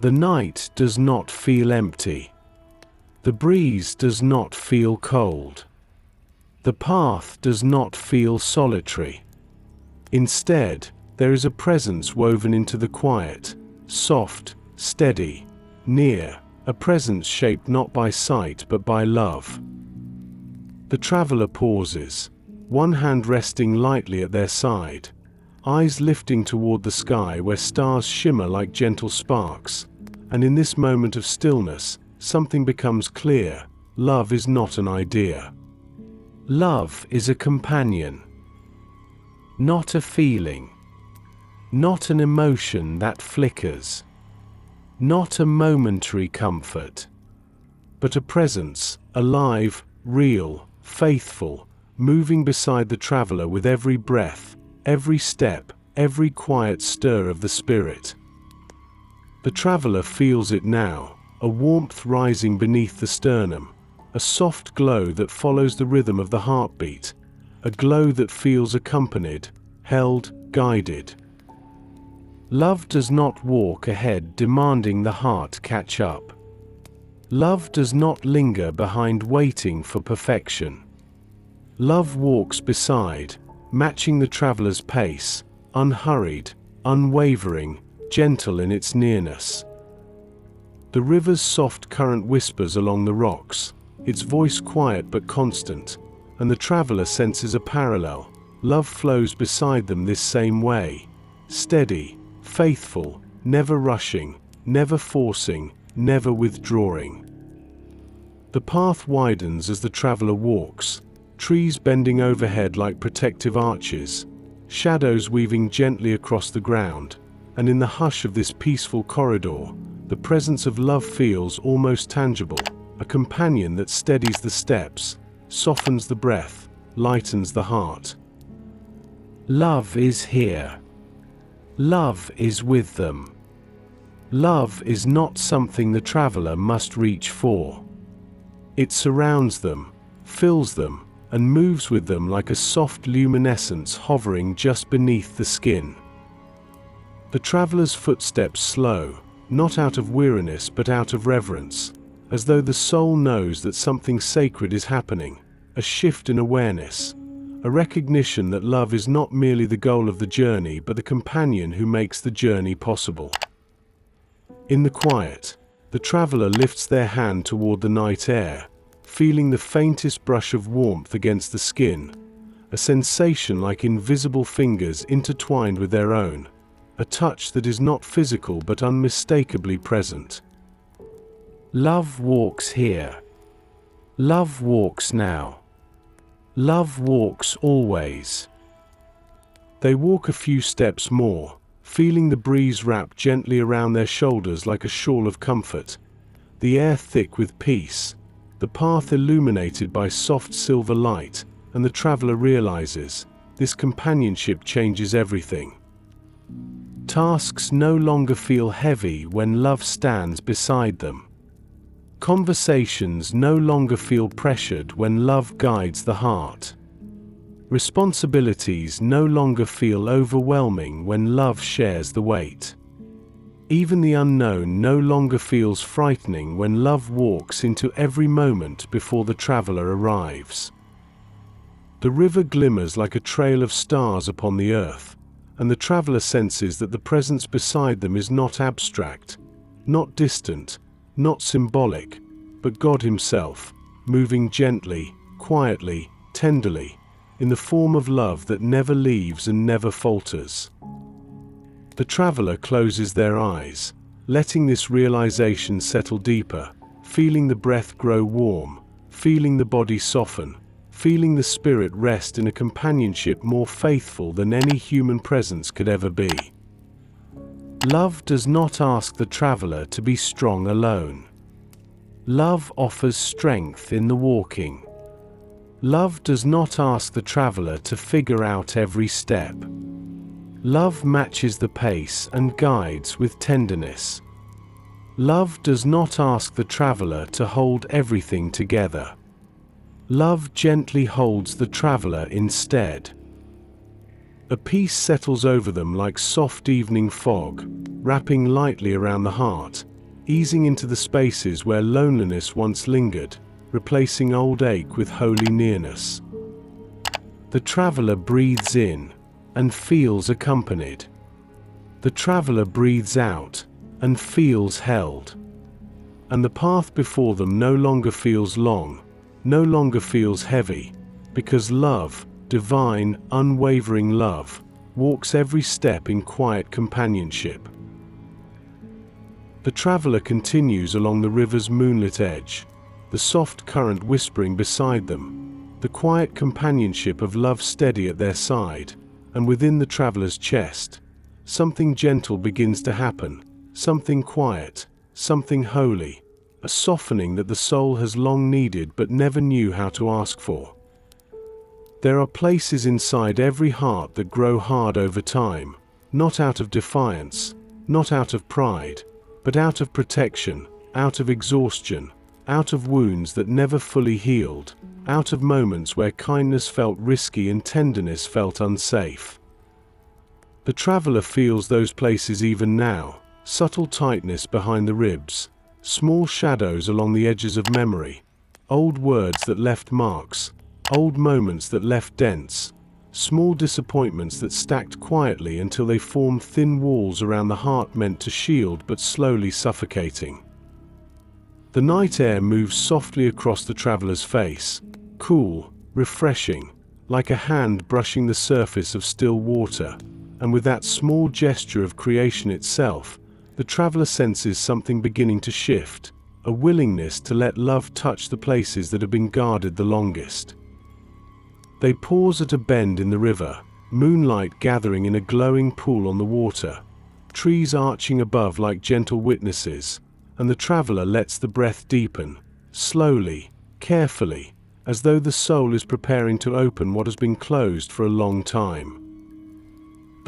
The night does not feel empty. The breeze does not feel cold. The path does not feel solitary. Instead, there is a presence woven into the quiet, soft, steady, near, a presence shaped not by sight but by love. The traveler pauses, one hand resting lightly at their side, eyes lifting toward the sky where stars shimmer like gentle sparks, and in this moment of stillness, something becomes clear: love is not an idea. Love is a companion, not a feeling. Not an emotion that flickers, not a momentary comfort, but a presence, alive, real, faithful, moving beside the traveler with every breath, every step, every quiet stir of the spirit. The traveler feels it now, a warmth rising beneath the sternum, a soft glow that follows the rhythm of the heartbeat, a glow that feels accompanied, held, guided. Love does not walk ahead demanding the heart catch up. Love does not linger behind waiting for perfection. Love walks beside, matching the traveler's pace, unhurried, unwavering, gentle in its nearness. The river's soft current whispers along the rocks, its voice quiet but constant, and the traveler senses a parallel. Love flows beside them this same way, steady, faithful, never rushing, never forcing, never withdrawing. The path widens as the traveler walks, trees bending overhead like protective arches, shadows weaving gently across the ground, and in the hush of this peaceful corridor, the presence of love feels almost tangible, a companion that steadies the steps, softens the breath, lightens the heart. Love is here. Love is with them. Love is not something the traveler must reach for. It surrounds them, fills them, and moves with them like a soft luminescence hovering just beneath the skin. The traveler's footsteps slow, not out of weariness but out of reverence, as though the soul knows that something sacred is happening, a shift in awareness, a recognition that love is not merely the goal of the journey but the companion who makes the journey possible. In the quiet, the traveler lifts their hand toward the night air, feeling the faintest brush of warmth against the skin, a sensation like invisible fingers intertwined with their own, a touch that is not physical but unmistakably present. Love walks here. Love walks now. Love walks always. They walk a few steps more, feeling the breeze wrap gently around their shoulders like a shawl of comfort, the air thick with peace, the path illuminated by soft silver light, and the traveler realizes, this companionship changes everything. Tasks no longer feel heavy when love stands beside them. Conversations no longer feel pressured when love guides the heart. Responsibilities no longer feel overwhelming when love shares the weight. Even the unknown no longer feels frightening when love walks into every moment before the traveler arrives. The river glimmers like a trail of stars upon the earth, and the traveler senses that the presence beside them is not abstract, not distant, not symbolic, but God Himself, moving gently, quietly, tenderly, in the form of love that never leaves and never falters. The traveler closes their eyes, letting this realization settle deeper, feeling the breath grow warm, feeling the body soften, feeling the spirit rest in a companionship more faithful than any human presence could ever be. Love does not ask the traveler to be strong alone. Love offers strength in the walking. Love does not ask the traveler to figure out every step. Love matches the pace and guides with tenderness. Love does not ask the traveler to hold everything together. Love gently holds the traveler instead. A peace settles over them like soft evening fog, wrapping lightly around the heart, easing into the spaces where loneliness once lingered, replacing old ache with holy nearness. The traveler breathes in and feels accompanied. The traveler breathes out and feels held. And the path before them no longer feels long, no longer feels heavy, because love, divine, unwavering love, walks every step in quiet companionship. The traveler continues along the river's moonlit edge, the soft current whispering beside them, the quiet companionship of love steady at their side, and within the traveler's chest, something gentle begins to happen, something quiet, something holy, a softening that the soul has long needed but never knew how to ask for. There are places inside every heart that grow hard over time, not out of defiance, not out of pride, but out of protection, out of exhaustion, out of wounds that never fully healed, out of moments where kindness felt risky and tenderness felt unsafe. The traveler feels those places even now, subtle tightness behind the ribs, small shadows along the edges of memory, old words that left marks, old moments that left dents, small disappointments that stacked quietly until they formed thin walls around the heart meant to shield but slowly suffocating. The night air moves softly across the traveler's face, cool, refreshing, like a hand brushing the surface of still water, and with that small gesture of creation itself, the traveler senses something beginning to shift, a willingness to let love touch the places that have been guarded the longest. They pause at a bend in the river, moonlight gathering in a glowing pool on the water, trees arching above like gentle witnesses, and the traveler lets the breath deepen, slowly, carefully, as though the soul is preparing to open what has been closed for a long time.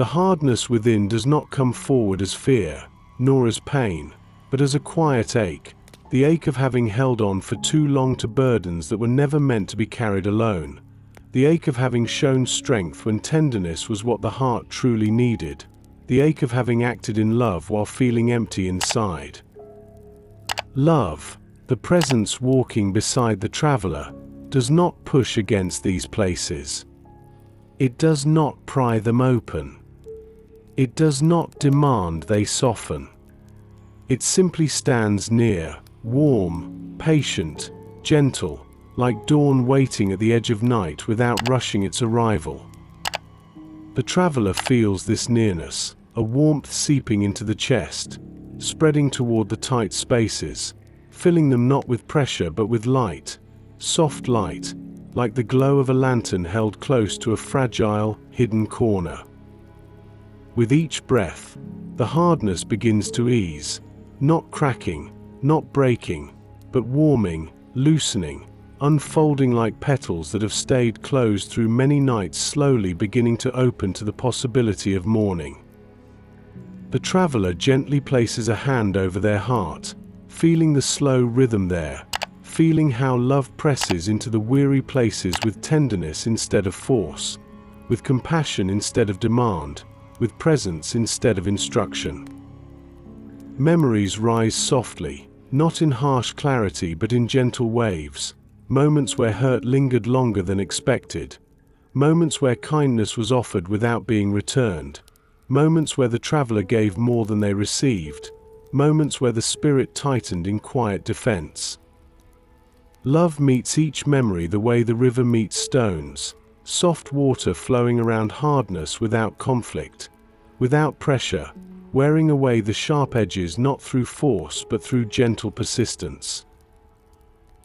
The hardness within does not come forward as fear, nor as pain, but as a quiet ache, the ache of having held on for too long to burdens that were never meant to be carried alone, the ache of having shown strength when tenderness was what the heart truly needed, the ache of having acted in love while feeling empty inside. Love, the presence walking beside the traveler, does not push against these places. It does not pry them open. It does not demand they soften. It simply stands near, warm, patient, gentle, like dawn waiting at the edge of night without rushing its arrival. The traveler feels this nearness, a warmth seeping into the chest, spreading toward the tight spaces, filling them not with pressure but with light, soft light, like the glow of a lantern held close to a fragile, hidden corner. With each breath, the hardness begins to ease, not cracking, not breaking, but warming, loosening, unfolding like petals that have stayed closed through many nights, slowly beginning to open to the possibility of morning. The traveler gently places a hand over their heart, feeling the slow rhythm there, feeling how love presses into the weary places with tenderness instead of force, with compassion instead of demand, with presence instead of instruction. Memories rise softly, not in harsh clarity but in gentle waves, moments where hurt lingered longer than expected, moments where kindness was offered without being returned, moments where the traveler gave more than they received, moments where the spirit tightened in quiet defense. Love meets each memory the way the river meets stones, soft water flowing around hardness without conflict, without pressure, wearing away the sharp edges not through force but through gentle persistence.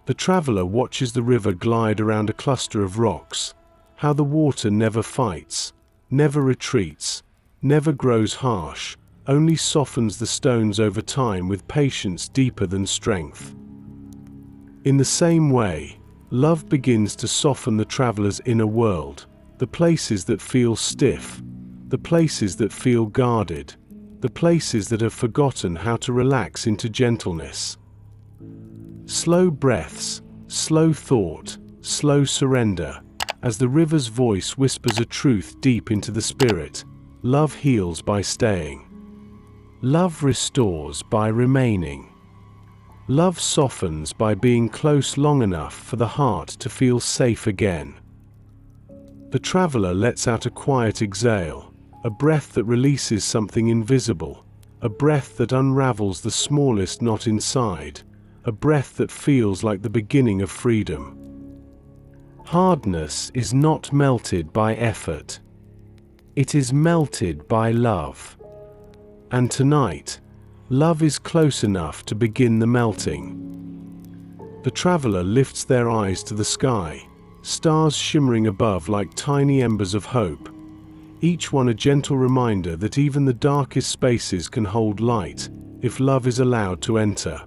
The traveler watches the river glide around a cluster of rocks, how the water never fights, never retreats, never grows harsh, only softens the stones over time with patience deeper than strength. In the same way, love begins to soften the traveler's inner world, the places that feel stiff, the places that feel guarded, the places that have forgotten how to relax into gentleness. Slow breaths, slow thought, slow surrender, as the river's voice whispers a truth deep into the spirit. Love heals by staying. Love restores by remaining. Love softens by being close long enough for the heart to feel safe again. The traveler lets out a quiet exhale, a breath that releases something invisible, a breath that unravels the smallest knot inside, a breath that feels like the beginning of freedom. Hardness is not melted by effort. It is melted by love. And tonight, love is close enough to begin the melting. The traveler lifts their eyes to the sky, stars shimmering above like tiny embers of hope, each one a gentle reminder that even the darkest spaces can hold light if love is allowed to enter.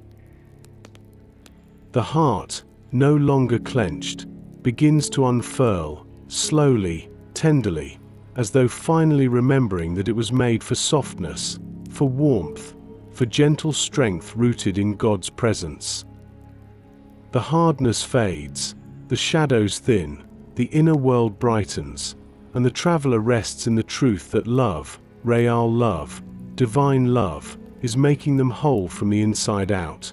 The heart, no longer clenched, begins to unfurl, slowly, tenderly, as though finally remembering that it was made for softness, for warmth, for gentle strength rooted in God's presence. The hardness fades, the shadows thin, the inner world brightens, and the traveler rests in the truth that love, real love, divine love, is making them whole from the inside out.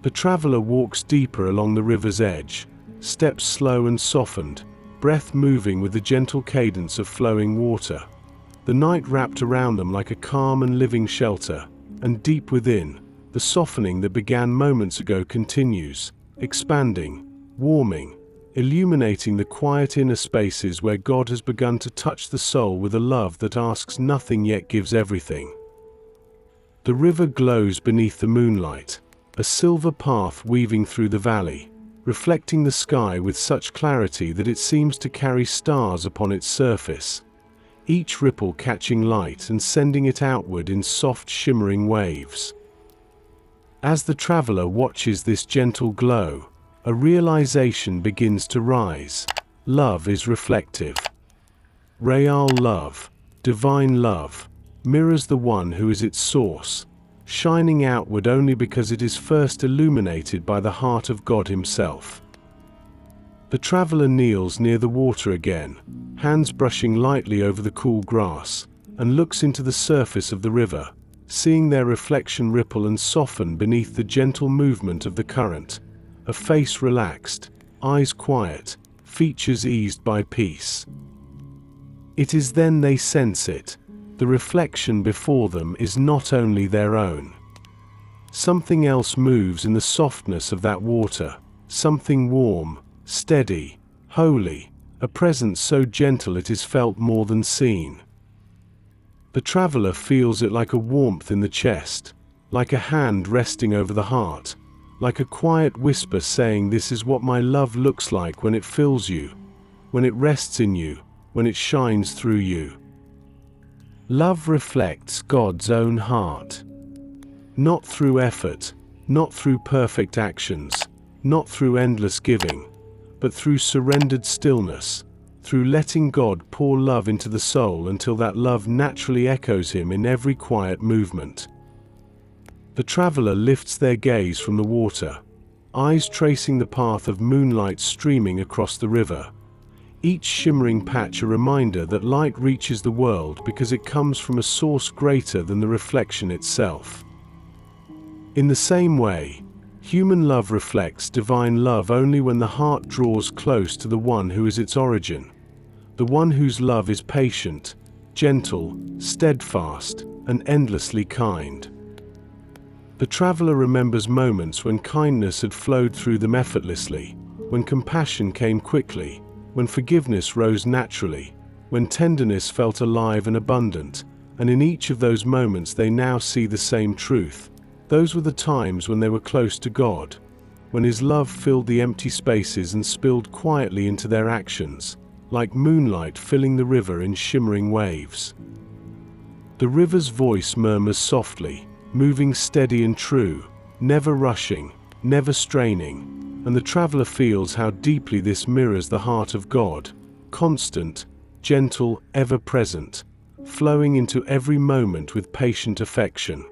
The traveler walks deeper along the river's edge, steps slow and softened, breath moving with the gentle cadence of flowing water. The night wrapped around them like a calm and living shelter, and deep within, the softening that began moments ago continues, expanding, warming, illuminating the quiet inner spaces where God has begun to touch the soul with a love that asks nothing yet gives everything. The river glows beneath the moonlight, a silver path weaving through the valley, reflecting the sky with such clarity that it seems to carry stars upon its surface, each ripple catching light and sending it outward in soft shimmering waves. As the traveler watches this gentle glow, a realization begins to rise. Love is reflective. Real love, divine love, mirrors the one who is its source, shining outward only because it is first illuminated by the heart of God Himself. The traveler kneels near the water again, hands brushing lightly over the cool grass, and looks into the surface of the river, seeing their reflection ripple and soften beneath the gentle movement of the current, a face relaxed, eyes quiet, features eased by peace. It is then they sense it. The reflection before them is not only their own. Something else moves in the softness of that water, something warm, steady, holy, a presence so gentle it is felt more than seen. The traveler feels it like a warmth in the chest, like a hand resting over the heart, like a quiet whisper saying, "This is what my love looks like when it fills you, when it rests in you, when it shines through you." Love reflects God's own heart. Not through effort, not through perfect actions, not through endless giving, but through surrendered stillness, through letting God pour love into the soul until that love naturally echoes Him in every quiet movement. The traveler lifts their gaze from the water, eyes tracing the path of moonlight streaming across the river, each shimmering patch a reminder that light reaches the world because it comes from a source greater than the reflection itself. In the same way, human love reflects divine love only when the heart draws close to the one who is its origin, the one whose love is patient, gentle, steadfast, and endlessly kind. The traveler remembers moments when kindness had flowed through them effortlessly, when compassion came quickly, when forgiveness rose naturally, when tenderness felt alive and abundant, and in each of those moments they now see the same truth. Those were the times when they were close to God, when His love filled the empty spaces and spilled quietly into their actions, like moonlight filling the river in shimmering waves. The river's voice murmurs softly, moving steady and true, never rushing, never straining, and the traveler feels how deeply this mirrors the heart of God, constant, gentle, ever-present, flowing into every moment with patient affection.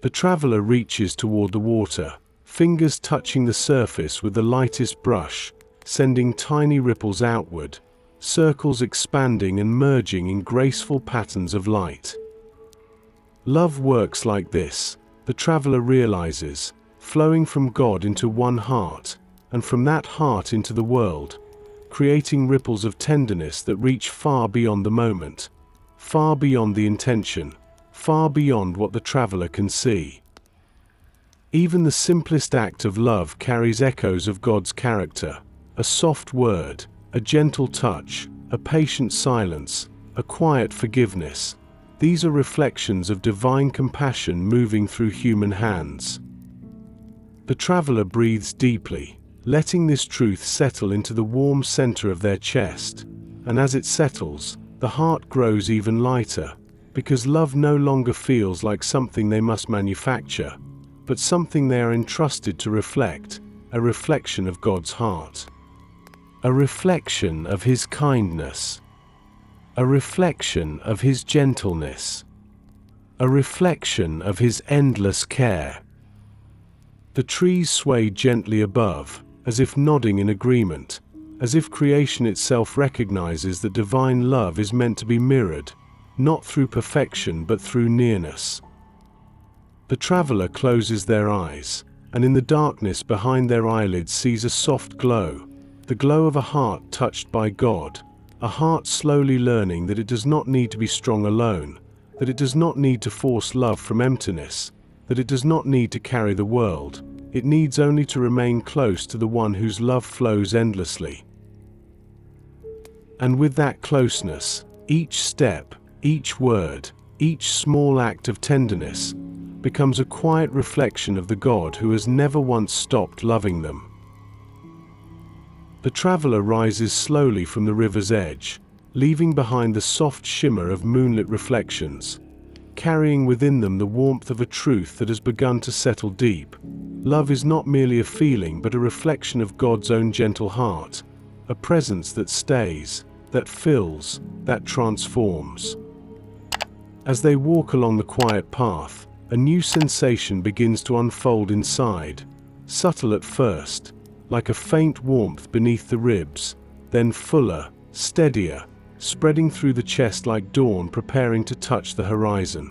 The traveler reaches toward the water, fingers touching the surface with the lightest brush, sending tiny ripples outward, circles expanding and merging in graceful patterns of light. Love works like this, the traveler realizes, flowing from God into one heart, and from that heart into the world, creating ripples of tenderness that reach far beyond the moment, far beyond the intention, far beyond what the traveler can see. Even the simplest act of love carries echoes of God's character, a soft word, a gentle touch, a patient silence, a quiet forgiveness. These are reflections of divine compassion moving through human hands. The traveler breathes deeply, letting this truth settle into the warm center of their chest, and as it settles, the heart grows even lighter, because love no longer feels like something they must manufacture, but something they are entrusted to reflect, a reflection of God's heart. A reflection of His kindness. A reflection of His gentleness. A reflection of His endless care. The trees sway gently above, as if nodding in agreement, as if creation itself recognizes that divine love is meant to be mirrored, not through perfection but through nearness. The traveler closes their eyes, and in the darkness behind their eyelids sees a soft glow, the glow of a heart touched by God, a heart slowly learning that it does not need to be strong alone, that it does not need to force love from emptiness, that it does not need to carry the world, it needs only to remain close to the one whose love flows endlessly. And with that closeness, each step, each word, each small act of tenderness, becomes a quiet reflection of the God who has never once stopped loving them. The traveler rises slowly from the river's edge, leaving behind the soft shimmer of moonlit reflections, carrying within them the warmth of a truth that has begun to settle deep. Love is not merely a feeling but a reflection of God's own gentle heart, a presence that stays, that fills, that transforms. As they walk along the quiet path, a new sensation begins to unfold inside, subtle at first, like a faint warmth beneath the ribs, then fuller, steadier, spreading through the chest like dawn preparing to touch the horizon.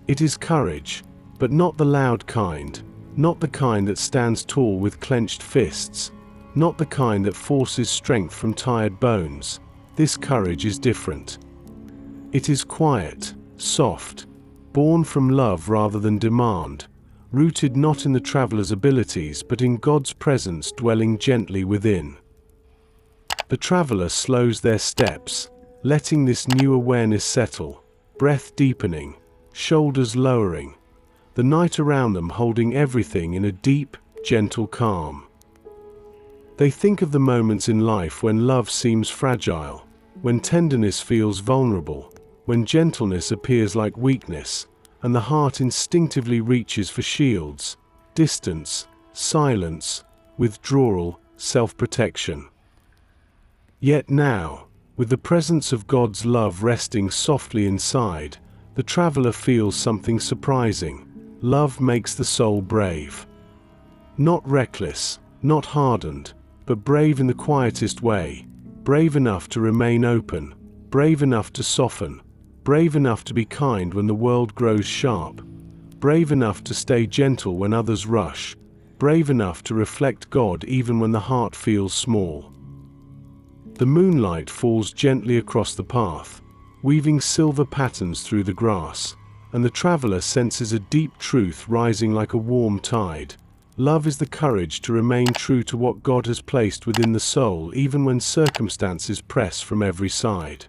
It is courage, but not the loud kind, not the kind that stands tall with clenched fists, not the kind that forces strength from tired bones. This courage is different. It is quiet, soft, born from love rather than demand, rooted not in the traveler's abilities but in God's presence dwelling gently within. The traveler slows their steps, letting this new awareness settle, breath deepening, shoulders lowering, the night around them holding everything in a deep, gentle calm. They think of the moments in life when love seems fragile, when tenderness feels vulnerable, when gentleness appears like weakness, and the heart instinctively reaches for shields, distance, silence, withdrawal, self-protection. Yet now, with the presence of God's love resting softly inside, the traveler feels something surprising. Love makes the soul brave. Not reckless, not hardened, but brave in the quietest way, brave enough to remain open, brave enough to soften, brave enough to be kind when the world grows sharp, brave enough to stay gentle when others rush, brave enough to reflect God even when the heart feels small. The moonlight falls gently across the path, weaving silver patterns through the grass, and the traveler senses a deep truth rising like a warm tide. Love is the courage to remain true to what God has placed within the soul even when circumstances press from every side.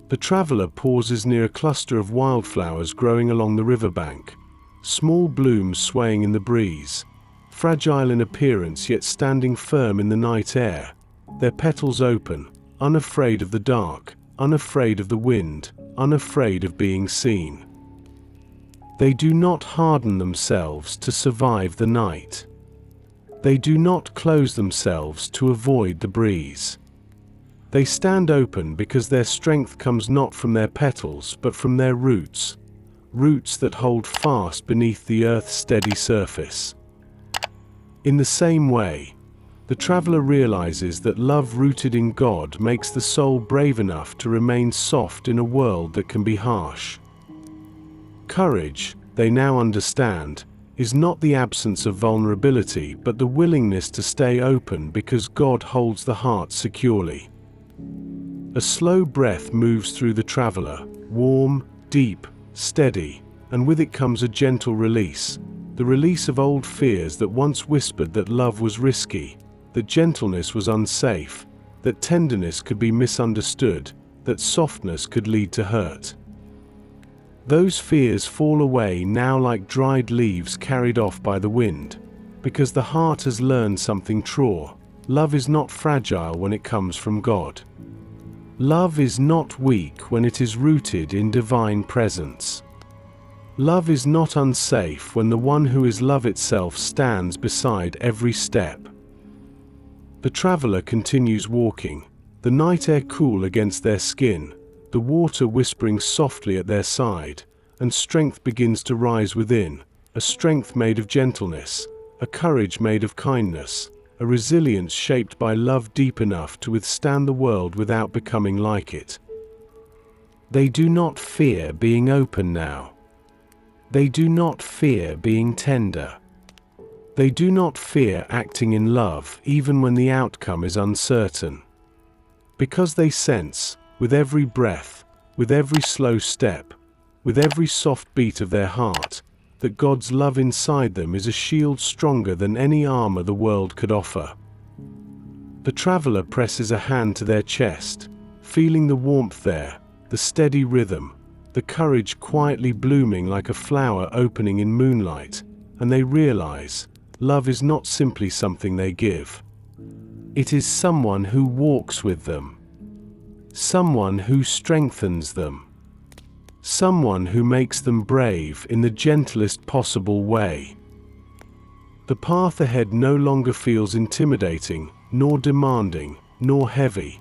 The traveler pauses near a cluster of wildflowers growing along the riverbank, small blooms swaying in the breeze, fragile in appearance yet standing firm in the night air, their petals open, unafraid of the dark, unafraid of the wind, unafraid of being seen. They do not harden themselves to survive the night. They do not close themselves to avoid the breeze. They stand open because their strength comes not from their petals but from their roots, roots that hold fast beneath the earth's steady surface. In the same way, the traveler realizes that love rooted in God makes the soul brave enough to remain soft in a world that can be harsh. Courage, they now understand, is not the absence of vulnerability but the willingness to stay open because God holds the heart securely. A slow breath moves through the traveler, warm, deep, steady, and with it comes a gentle release, the release of old fears that once whispered that love was risky, that gentleness was unsafe, that tenderness could be misunderstood, that softness could lead to hurt. Those fears fall away now like dried leaves carried off by the wind, because the heart has learned something true. Love is not fragile when it comes from God. Love is not weak when it is rooted in divine presence. Love is not unsafe when the one who is love itself stands beside every step. The traveler continues walking, the night air cool against their skin, the water whispering softly at their side, and strength begins to rise within, a strength made of gentleness, a courage made of kindness, a resilience shaped by love deep enough to withstand the world without becoming like it. They do not fear being open now. They do not fear being tender. They do not fear acting in love even when the outcome is uncertain. Because they sense, with every breath, with every slow step, with every soft beat of their heart, that God's love inside them is a shield stronger than any armor the world could offer. The traveler presses a hand to their chest, feeling the warmth there, the steady rhythm, the courage quietly blooming like a flower opening in moonlight, and they realize, love is not simply something they give. It is someone who walks with them. Someone who strengthens them. Someone who makes them brave in the gentlest possible way. The path ahead no longer feels intimidating, nor demanding, nor heavy.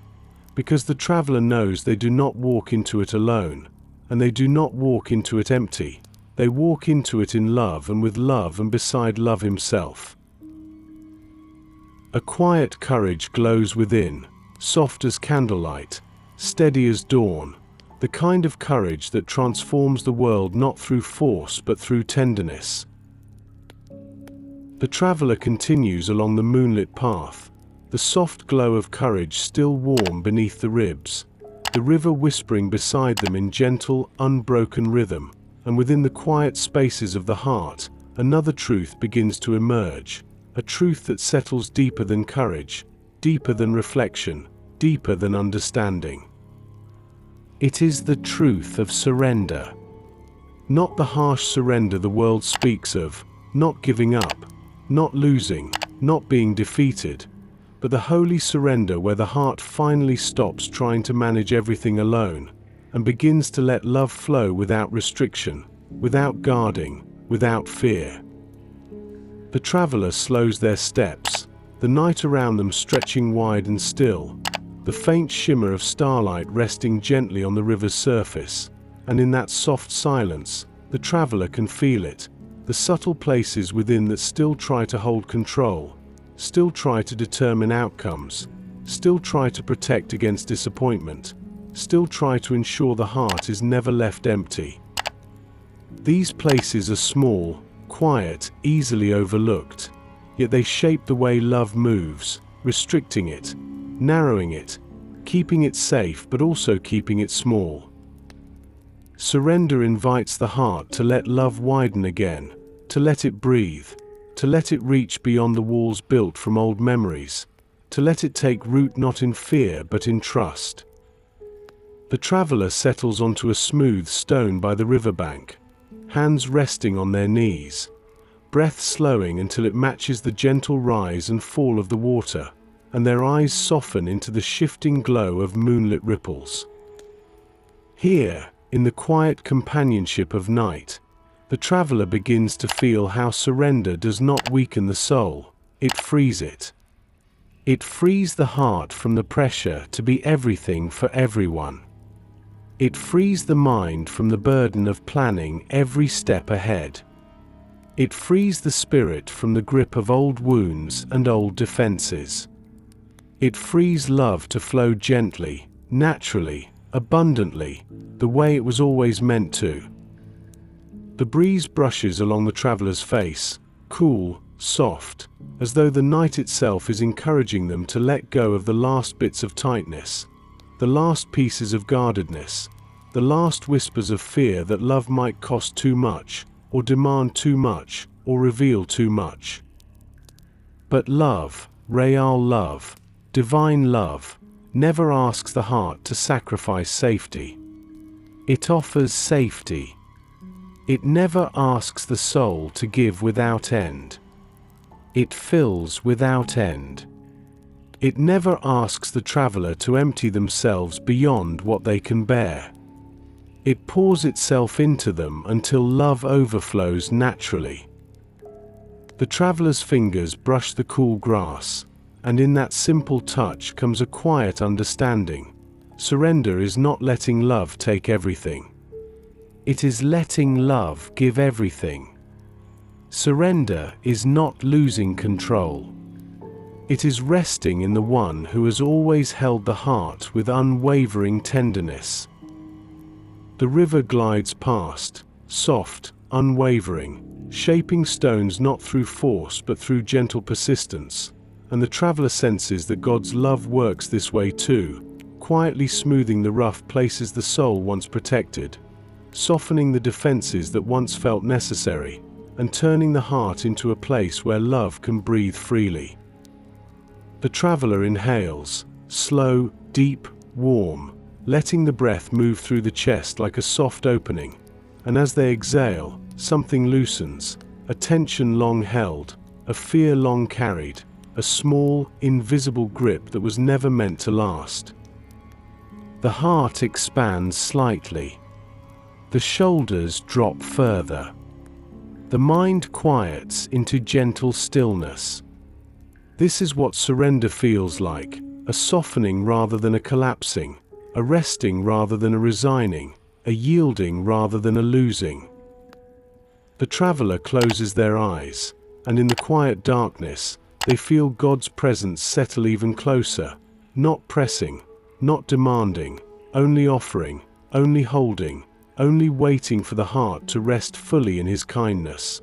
because the traveler knows they do not walk into it alone, and they do not walk into it empty. They walk into it in love and with love and beside love himself. A quiet courage glows within, soft as candlelight, steady as dawn, the kind of courage that transforms the world not through force but through tenderness. The traveler continues along the moonlit path, the soft glow of courage still warm beneath the ribs, the river whispering beside them in gentle, unbroken rhythm, and within the quiet spaces of the heart, another truth begins to emerge, a truth that settles deeper than courage, deeper than reflection, deeper than understanding. It is the truth of surrender. Not the harsh surrender the world speaks of, not giving up, not losing, not being defeated, but the holy surrender where the heart finally stops trying to manage everything alone and begins to let love flow without restriction, without guarding, without fear. The traveler slows their steps, the night around them stretching wide and still, the faint shimmer of starlight resting gently on the river's surface, and in that soft silence, the traveler can feel it, the subtle places within that still try to hold control, still try to determine outcomes, still try to protect against disappointment, still try to ensure the heart is never left empty. These places are small, quiet, easily overlooked, yet they shape the way love moves, restricting it, narrowing it, keeping it safe but also keeping it small. Surrender invites the heart to let love widen again, to let it breathe, to let it reach beyond the walls built from old memories, to let it take root not in fear but in trust. The traveler settles onto a smooth stone by the riverbank, hands resting on their knees, breath slowing until it matches the gentle rise and fall of the water, and their eyes soften into the shifting glow of moonlit ripples. Here, in the quiet companionship of night, the traveler begins to feel how surrender does not weaken the soul, it frees it. It frees the heart from the pressure to be everything for everyone. It frees the mind from the burden of planning every step ahead. It frees the spirit from the grip of old wounds and old defenses. It frees love to flow gently, naturally, abundantly, the way it was always meant to. The breeze brushes along the traveler's face, cool, soft, as though the night itself is encouraging them to let go of the last bits of tightness, the last pieces of guardedness, the last whispers of fear that love might cost too much, or demand too much, or reveal too much. But love, real love, divine love, never asks the heart to sacrifice safety. It offers safety. It never asks the soul to give without end. It fills without end. It never asks the traveler to empty themselves beyond what they can bear. It pours itself into them until love overflows naturally. The traveler's fingers brush the cool grass, and in that simple touch comes a quiet understanding. Surrender is not letting love take everything. It is letting love give everything. Surrender is not losing control. It is resting in the one who has always held the heart with unwavering tenderness. The river glides past, soft, unwavering, shaping stones not through force but through gentle persistence, and the traveler senses that God's love works this way too, quietly smoothing the rough places the soul once protected, softening the defenses that once felt necessary, and turning the heart into a place where love can breathe freely. The traveler inhales, slow, deep, warm, letting the breath move through the chest like a soft opening, and as they exhale, something loosens, a tension long held, a fear long carried, a small, invisible grip that was never meant to last. The heart expands slightly. The shoulders drop further. The mind quiets into gentle stillness. This is what surrender feels like, a softening rather than a collapsing, a resting rather than a resigning, a yielding rather than a losing. The traveler closes their eyes, and in the quiet darkness, they feel God's presence settle even closer, not pressing, not demanding, only offering, only holding, only waiting for the heart to rest fully in His kindness.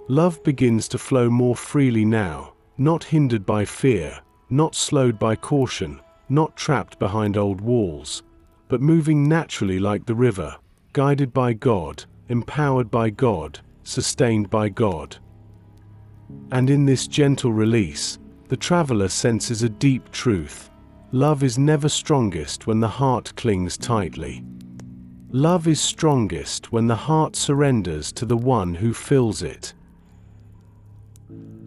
Love begins to flow more freely now, not hindered by fear, not slowed by caution, not trapped behind old walls, but moving naturally like the river, guided by God, empowered by God, sustained by God. And in this gentle release, the traveler senses a deep truth. Love is never strongest when the heart clings tightly. Love is strongest when the heart surrenders to the one who fills it.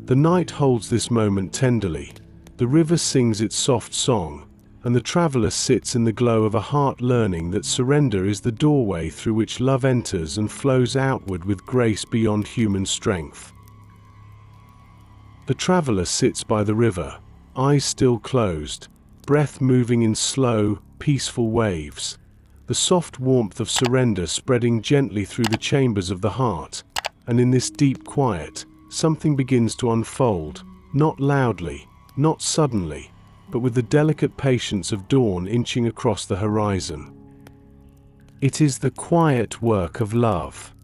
The night holds this moment tenderly. The river sings its soft song, and the traveler sits in the glow of a heart learning that surrender is the doorway through which love enters and flows outward with grace beyond human strength. The traveler sits by the river, eyes still closed, breath moving in slow, peaceful waves, the soft warmth of surrender spreading gently through the chambers of the heart, and in this deep quiet, something begins to unfold, not loudly, not suddenly, but with the delicate patience of dawn inching across the horizon. It is the quiet work of love.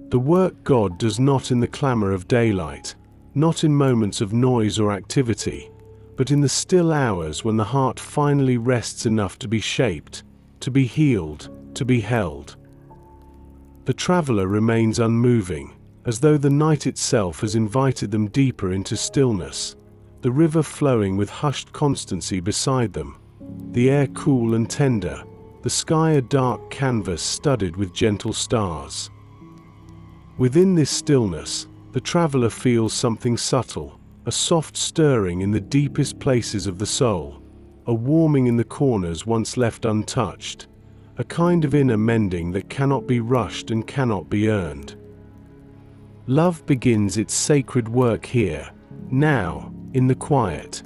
The work God does not in the clamor of daylight, not in moments of noise or activity, but in the still hours when the heart finally rests enough to be shaped, to be healed, to be held. The traveler remains unmoving, as though the night itself has invited them deeper into stillness, the river flowing with hushed constancy beside them, the air cool and tender, the sky a dark canvas studded with gentle stars. Within this stillness, the traveler feels something subtle, a soft stirring in the deepest places of the soul, a warming in the corners once left untouched, a kind of inner mending that cannot be rushed and cannot be earned. Love begins its sacred work here, now, in the quiet.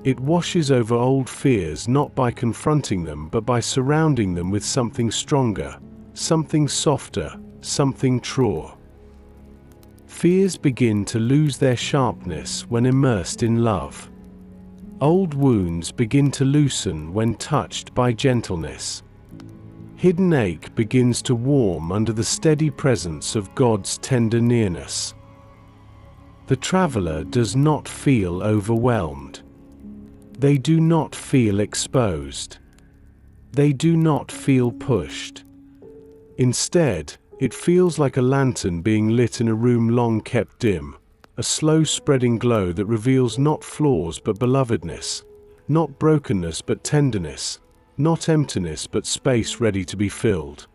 It washes over old fears not by confronting them but by surrounding them with something stronger, something softer, something truer. Fears begin to lose their sharpness when immersed in love. Old wounds begin to loosen when touched by gentleness. Hidden ache begins to warm under the steady presence of God's tender nearness. The traveler does not feel overwhelmed. They do not feel exposed. They do not feel pushed. Instead, it feels like a lantern being lit in a room long kept dim, a slow spreading glow that reveals not flaws but belovedness, not brokenness but tenderness, not emptiness but space ready to be filled.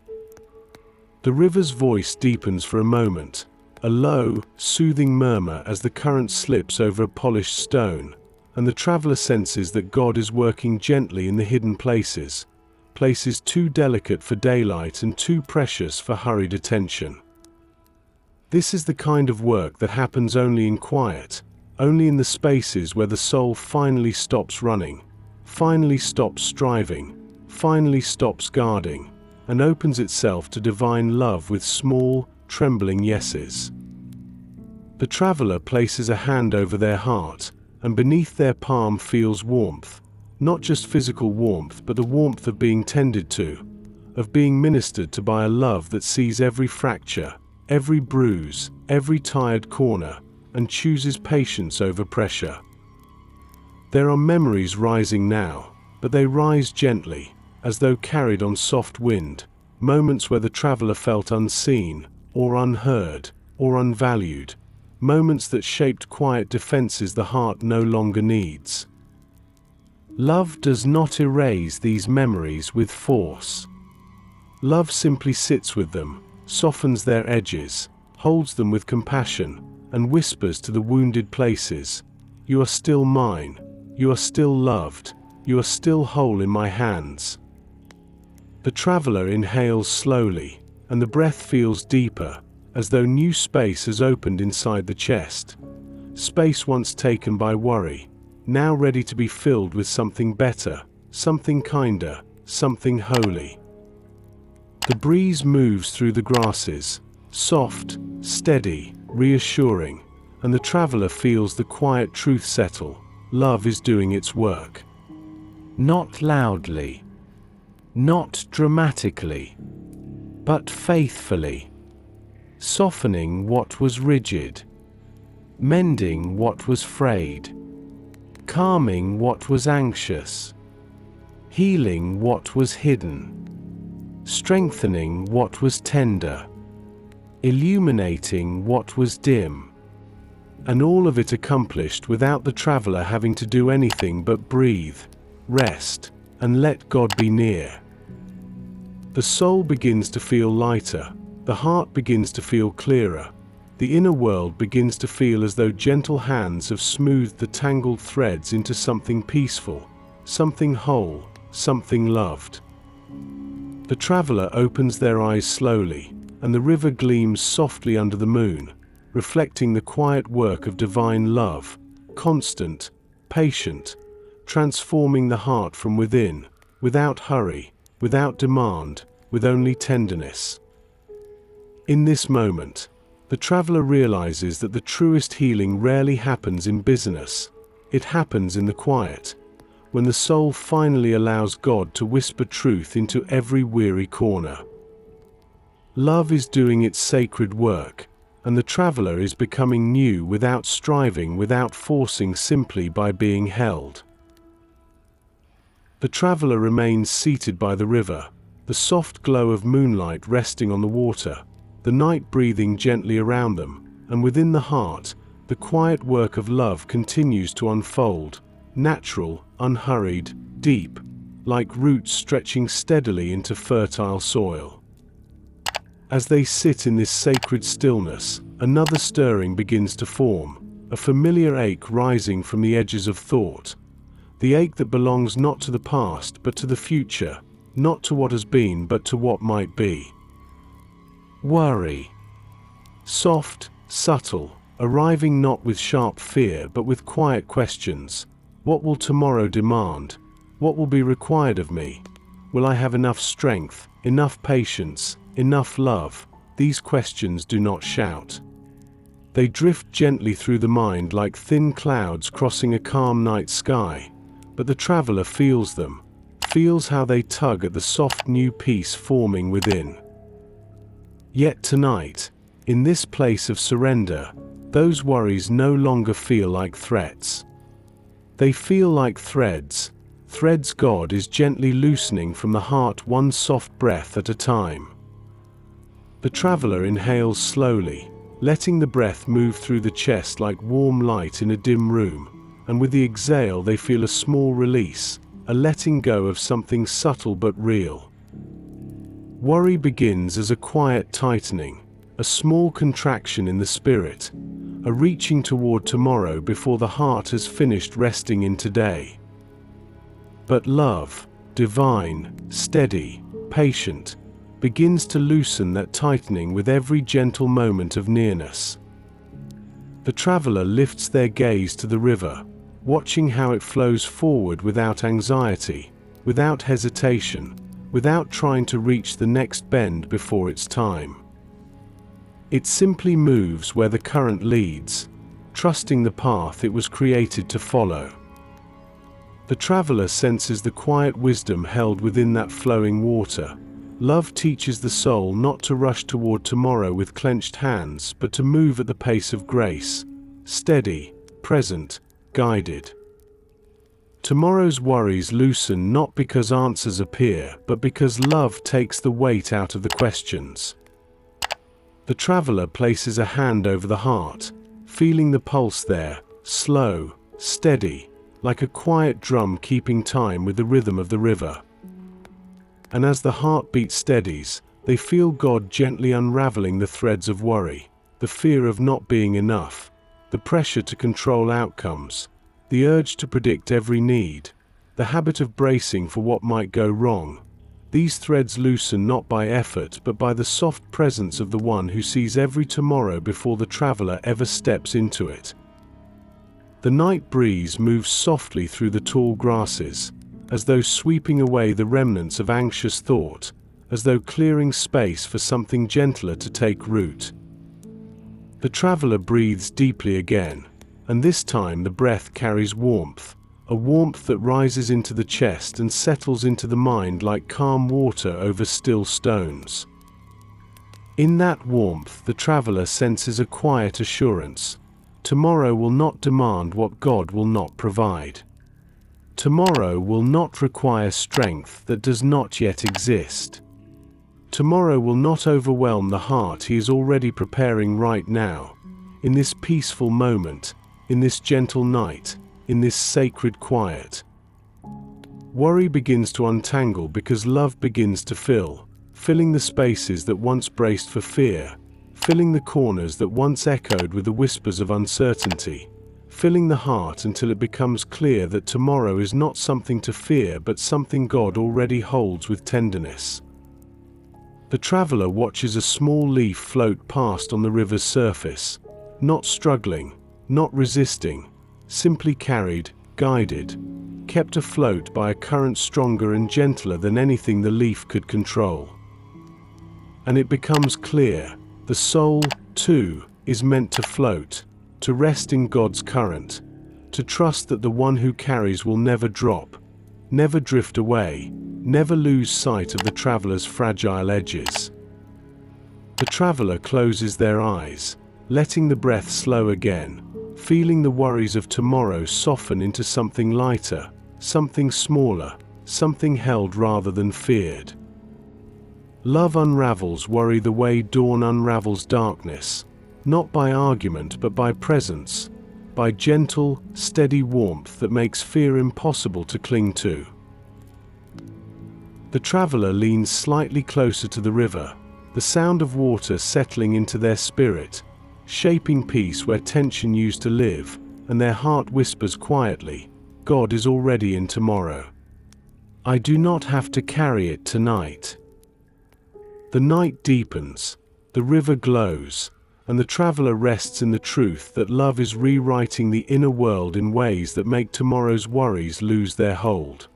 The river's voice deepens for a moment, a low, soothing murmur as the current slips over a polished stone, and the traveler senses that God is working gently in the hidden places, places too delicate for daylight and too precious for hurried attention. This is the kind of work that happens only in quiet, only in the spaces where the soul finally stops running, finally stops striving, finally stops guarding, and opens itself to divine love with small, trembling yeses. The traveler places a hand over their heart, and beneath their palm feels warmth, not just physical warmth but the warmth of being tended to, of being ministered to by a love that sees every fracture, every bruise, every tired corner, and chooses patience over pressure. There are memories rising now, but they rise gently, as though carried on soft wind, moments where the traveler felt unseen, or unheard, or unvalued, moments that shaped quiet defenses the heart no longer needs. Love does not erase these memories with force. Love simply sits with them, softens their edges, holds them with compassion, and whispers to the wounded places, "You are still mine, you are still loved, you are still whole in my hands." The traveler inhales slowly, and the breath feels deeper, as though new space has opened inside the chest. Space once taken by worry, now ready to be filled with something better, something kinder, something holy. The breeze moves through the grasses, soft, steady, reassuring, and the traveler feels the quiet truth settle: love is doing its work. Not loudly, not dramatically, but faithfully, softening what was rigid, mending what was frayed, calming what was anxious, healing what was hidden, strengthening what was tender, illuminating what was dim. And all of it accomplished without the traveler having to do anything but breathe, rest, and let God be near. The soul begins to feel lighter, the heart begins to feel clearer, the inner world begins to feel as though gentle hands have smoothed the tangled threads into something peaceful, something whole, something loved. The traveler opens their eyes slowly, and the river gleams softly under the moon, reflecting the quiet work of divine love, constant, patient, transforming the heart from within, without hurry, without demand, with only tenderness. In this moment, the traveler realizes that the truest healing rarely happens in business. It happens in the quiet, when the soul finally allows God to whisper truth into every weary corner. Love is doing its sacred work, and the traveler is becoming new without striving, without forcing, simply by being held. The traveler remains seated by the river, the soft glow of moonlight resting on the water, the night breathing gently around them, and within the heart, the quiet work of love continues to unfold, natural, unhurried, deep, like roots stretching steadily into fertile soil. As they sit in this sacred stillness, another stirring begins to form, a familiar ache rising from the edges of thought. The ache that belongs not to the past but to the future, not to what has been but to what might be. Worry. Soft, subtle, arriving not with sharp fear but with quiet questions. What will tomorrow demand? What will be required of me? Will I have enough strength, enough patience, enough love? These questions do not shout. They drift gently through the mind like thin clouds crossing a calm night sky, but the traveler feels them, feels how they tug at the soft new peace forming within. Yet tonight, in this place of surrender, those worries no longer feel like threats. They feel like threads God is gently loosening from the heart, one soft breath at a time. The traveler inhales slowly, letting the breath move through the chest like warm light in a dim room, and with the exhale they feel a small release, a letting go of something subtle but real. Worry begins as a quiet tightening, a small contraction in the spirit, a reaching toward tomorrow before the heart has finished resting in today. But love, divine, steady, patient, begins to loosen that tightening with every gentle moment of nearness. The traveler lifts their gaze to the river, watching how it flows forward without anxiety, without hesitation, without trying to reach the next bend before its time. It simply moves where the current leads, trusting the path it was created to follow. The traveler senses the quiet wisdom held within that flowing water. Love teaches the soul not to rush toward tomorrow with clenched hands, but to move at the pace of grace, steady, present, guided. Tomorrow's worries loosen not because answers appear, but because love takes the weight out of the questions. The traveler places a hand over the heart, feeling the pulse there, slow, steady, like a quiet drum keeping time with the rhythm of the river. And as the heartbeat steadies, they feel God gently unraveling the threads of worry, the fear of not being enough, the pressure to control outcomes, the urge to predict every need, the habit of bracing for what might go wrong. These threads loosen not by effort but by the soft presence of the one who sees every tomorrow before the traveler ever steps into it. The night breeze moves softly through the tall grasses, as though sweeping away the remnants of anxious thought, as though clearing space for something gentler to take root. The traveler breathes deeply again, and this time the breath carries warmth, a warmth that rises into the chest and settles into the mind like calm water over still stones. In that warmth, the traveler senses a quiet assurance. Tomorrow will not demand what God will not provide. Tomorrow will not require strength that does not yet exist. Tomorrow will not overwhelm the heart he is already preparing right now, in this peaceful moment, in this gentle night, in this sacred quiet. Worry begins to untangle because love begins to fill, filling the spaces that once braced for fear, filling the corners that once echoed with the whispers of uncertainty, filling the heart until it becomes clear that tomorrow is not something to fear but something God already holds with tenderness. The traveler watches a small leaf float past on the river's surface, not struggling, not resisting, simply carried, guided, kept afloat by a current stronger and gentler than anything the leaf could control. And it becomes clear, the soul, too, is meant to float, to rest in God's current, to trust that the one who carries will never drop, never drift away, never lose sight of the traveler's fragile edges. The traveler closes their eyes, letting the breath slow again, feeling the worries of tomorrow soften into something lighter, something smaller, something held rather than feared. Love unravels worry the way dawn unravels darkness, not by argument but by presence, by gentle, steady warmth that makes fear impossible to cling to. The traveler leans slightly closer to the river, the sound of water settling into their spirit, shaping peace where tension used to live, and their heart whispers quietly, God is already in tomorrow. I do not have to carry it tonight. The night deepens, the river glows, and the traveler rests in the truth that love is rewriting the inner world in ways that make tomorrow's worries lose their hold.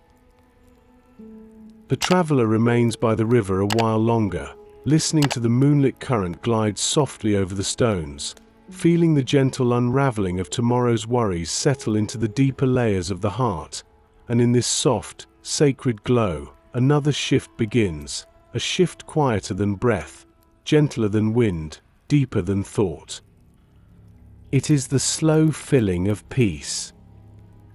The traveler remains by the river a while longer, listening to the moonlit current glide softly over the stones, feeling the gentle unraveling of tomorrow's worries settle into the deeper layers of the heart, and in this soft, sacred glow, another shift begins, a shift quieter than breath, gentler than wind, deeper than thought. It is the slow filling of peace.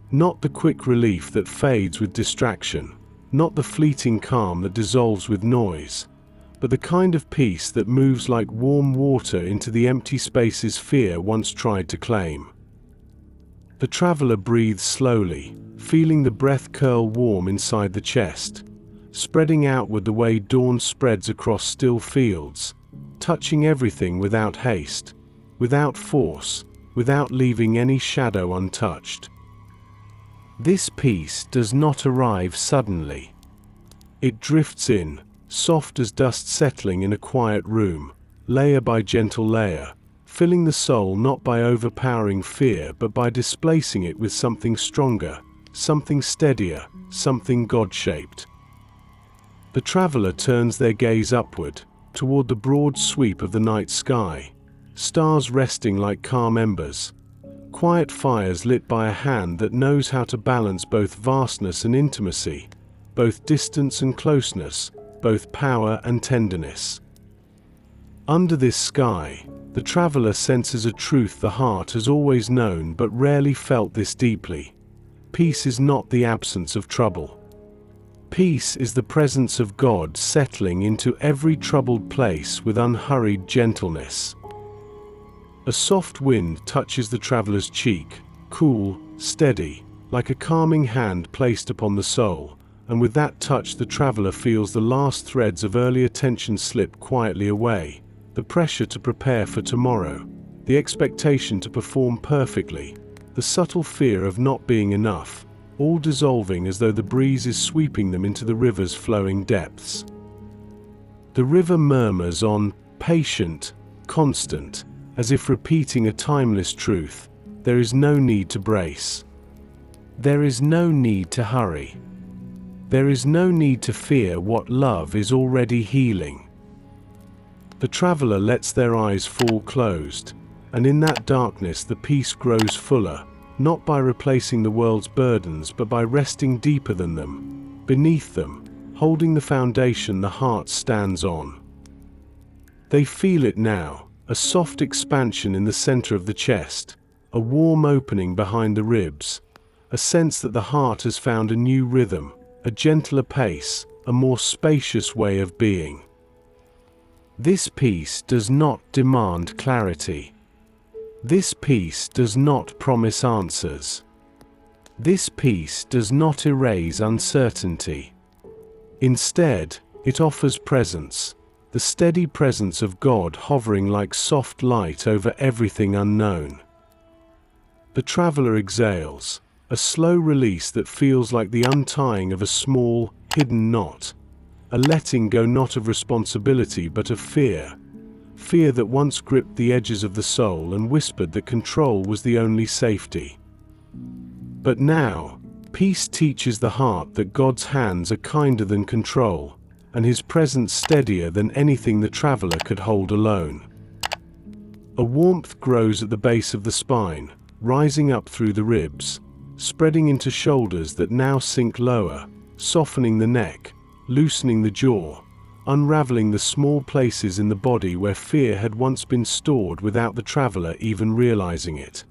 Not the quick relief that fades with distraction, not the fleeting calm that dissolves with noise, but the kind of peace that moves like warm water into the empty spaces fear once tried to claim. The traveler breathes slowly, feeling the breath curl warm inside the chest, spreading outward the way dawn spreads across still fields, touching everything without haste, without force, without leaving any shadow untouched. This peace does not arrive suddenly. It drifts in, soft as dust settling in a quiet room, layer by gentle layer, filling the soul not by overpowering fear but by displacing it with something stronger, something steadier, something God-shaped. The traveler turns their gaze upward, toward the broad sweep of the night sky, stars resting like calm embers, quiet fires lit by a hand that knows how to balance both vastness and intimacy, both distance and closeness, both power and tenderness. Under this sky, the traveler senses a truth the heart has always known but rarely felt this deeply. Peace is not the absence of trouble. Peace is the presence of God settling into every troubled place with unhurried gentleness. A soft wind touches the traveler's cheek, cool, steady, like a calming hand placed upon the soul, and with that touch the traveler feels the last threads of earlier tension slip quietly away, the pressure to prepare for tomorrow, the expectation to perform perfectly, the subtle fear of not being enough, all dissolving as though the breeze is sweeping them into the river's flowing depths. The river murmurs on, patient, constant, as if repeating a timeless truth. There is no need to brace. There is no need to hurry. There is no need to fear what love is already healing. The traveler lets their eyes fall closed, and in that darkness the peace grows fuller, not by replacing the world's burdens but by resting deeper than them, beneath them, holding the foundation the heart stands on. They feel it now, a soft expansion in the center of the chest, a warm opening behind the ribs, a sense that the heart has found a new rhythm, a gentler pace, a more spacious way of being. This peace does not demand clarity. This peace does not promise answers. This peace does not erase uncertainty. Instead, it offers presence, the steady presence of God hovering like soft light over everything unknown. The traveler exhales, a slow release that feels like the untying of a small, hidden knot, a letting go not of responsibility but of fear, fear that once gripped the edges of the soul and whispered that control was the only safety. But now, peace teaches the heart that God's hands are kinder than control, and His presence steadier than anything the traveler could hold alone. A warmth grows at the base of the spine, rising up through the ribs, spreading into shoulders that now sink lower, softening the neck, loosening the jaw, unraveling the small places in the body where fear had once been stored without the traveler even realizing it.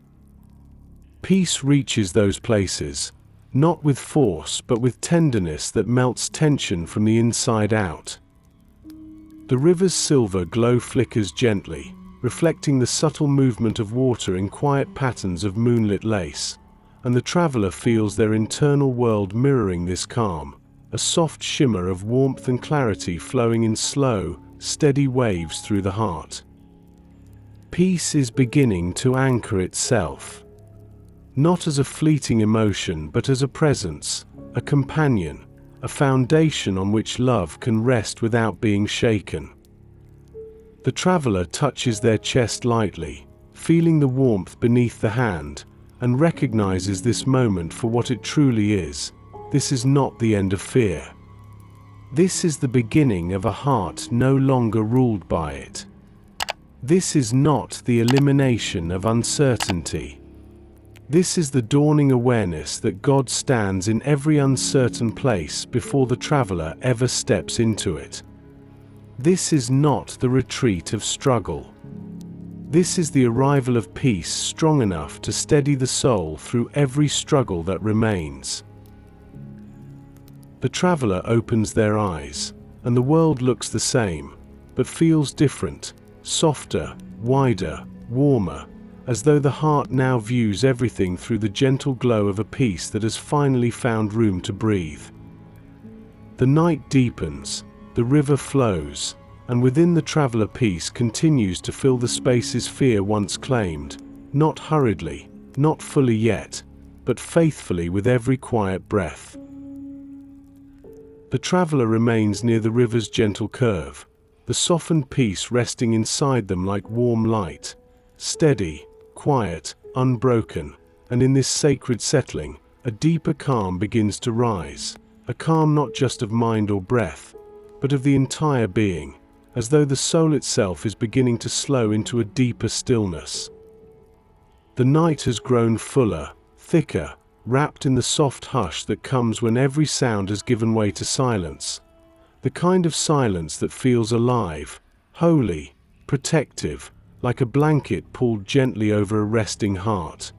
Peace reaches those places, not with force but with tenderness that melts tension from the inside out. The river's silver glow flickers gently, reflecting the subtle movement of water in quiet patterns of moonlit lace, and the traveler feels their internal world mirroring this calm, a soft shimmer of warmth and clarity flowing in slow, steady waves through the heart. Peace is beginning to anchor itself, not as a fleeting emotion but as a presence, a companion, a foundation on which love can rest without being shaken. The traveler touches their chest lightly, feeling the warmth beneath the hand, and recognizes this moment for what it truly is. This is not the end of fear. This is the beginning of a heart no longer ruled by it. This is not the elimination of uncertainty. This is the dawning awareness that God stands in every uncertain place before the traveler ever steps into it. This is not the retreat of struggle. This is the arrival of peace strong enough to steady the soul through every struggle that remains. The traveler opens their eyes, and the world looks the same, but feels different, softer, wider, warmer, as though the heart now views everything through the gentle glow of a peace that has finally found room to breathe. The night deepens, the river flows, and within the traveler peace continues to fill the spaces fear once claimed, not hurriedly, not fully yet, but faithfully with every quiet breath. The traveler remains near the river's gentle curve, the softened peace resting inside them like warm light, steady, quiet, unbroken, and in this sacred settling, a deeper calm begins to rise, a calm not just of mind or breath, but of the entire being, as though the soul itself is beginning to slow into a deeper stillness. The night has grown fuller, thicker, wrapped in the soft hush that comes when every sound has given way to silence, the kind of silence that feels alive, holy, protective, like a blanket pulled gently over a resting heart.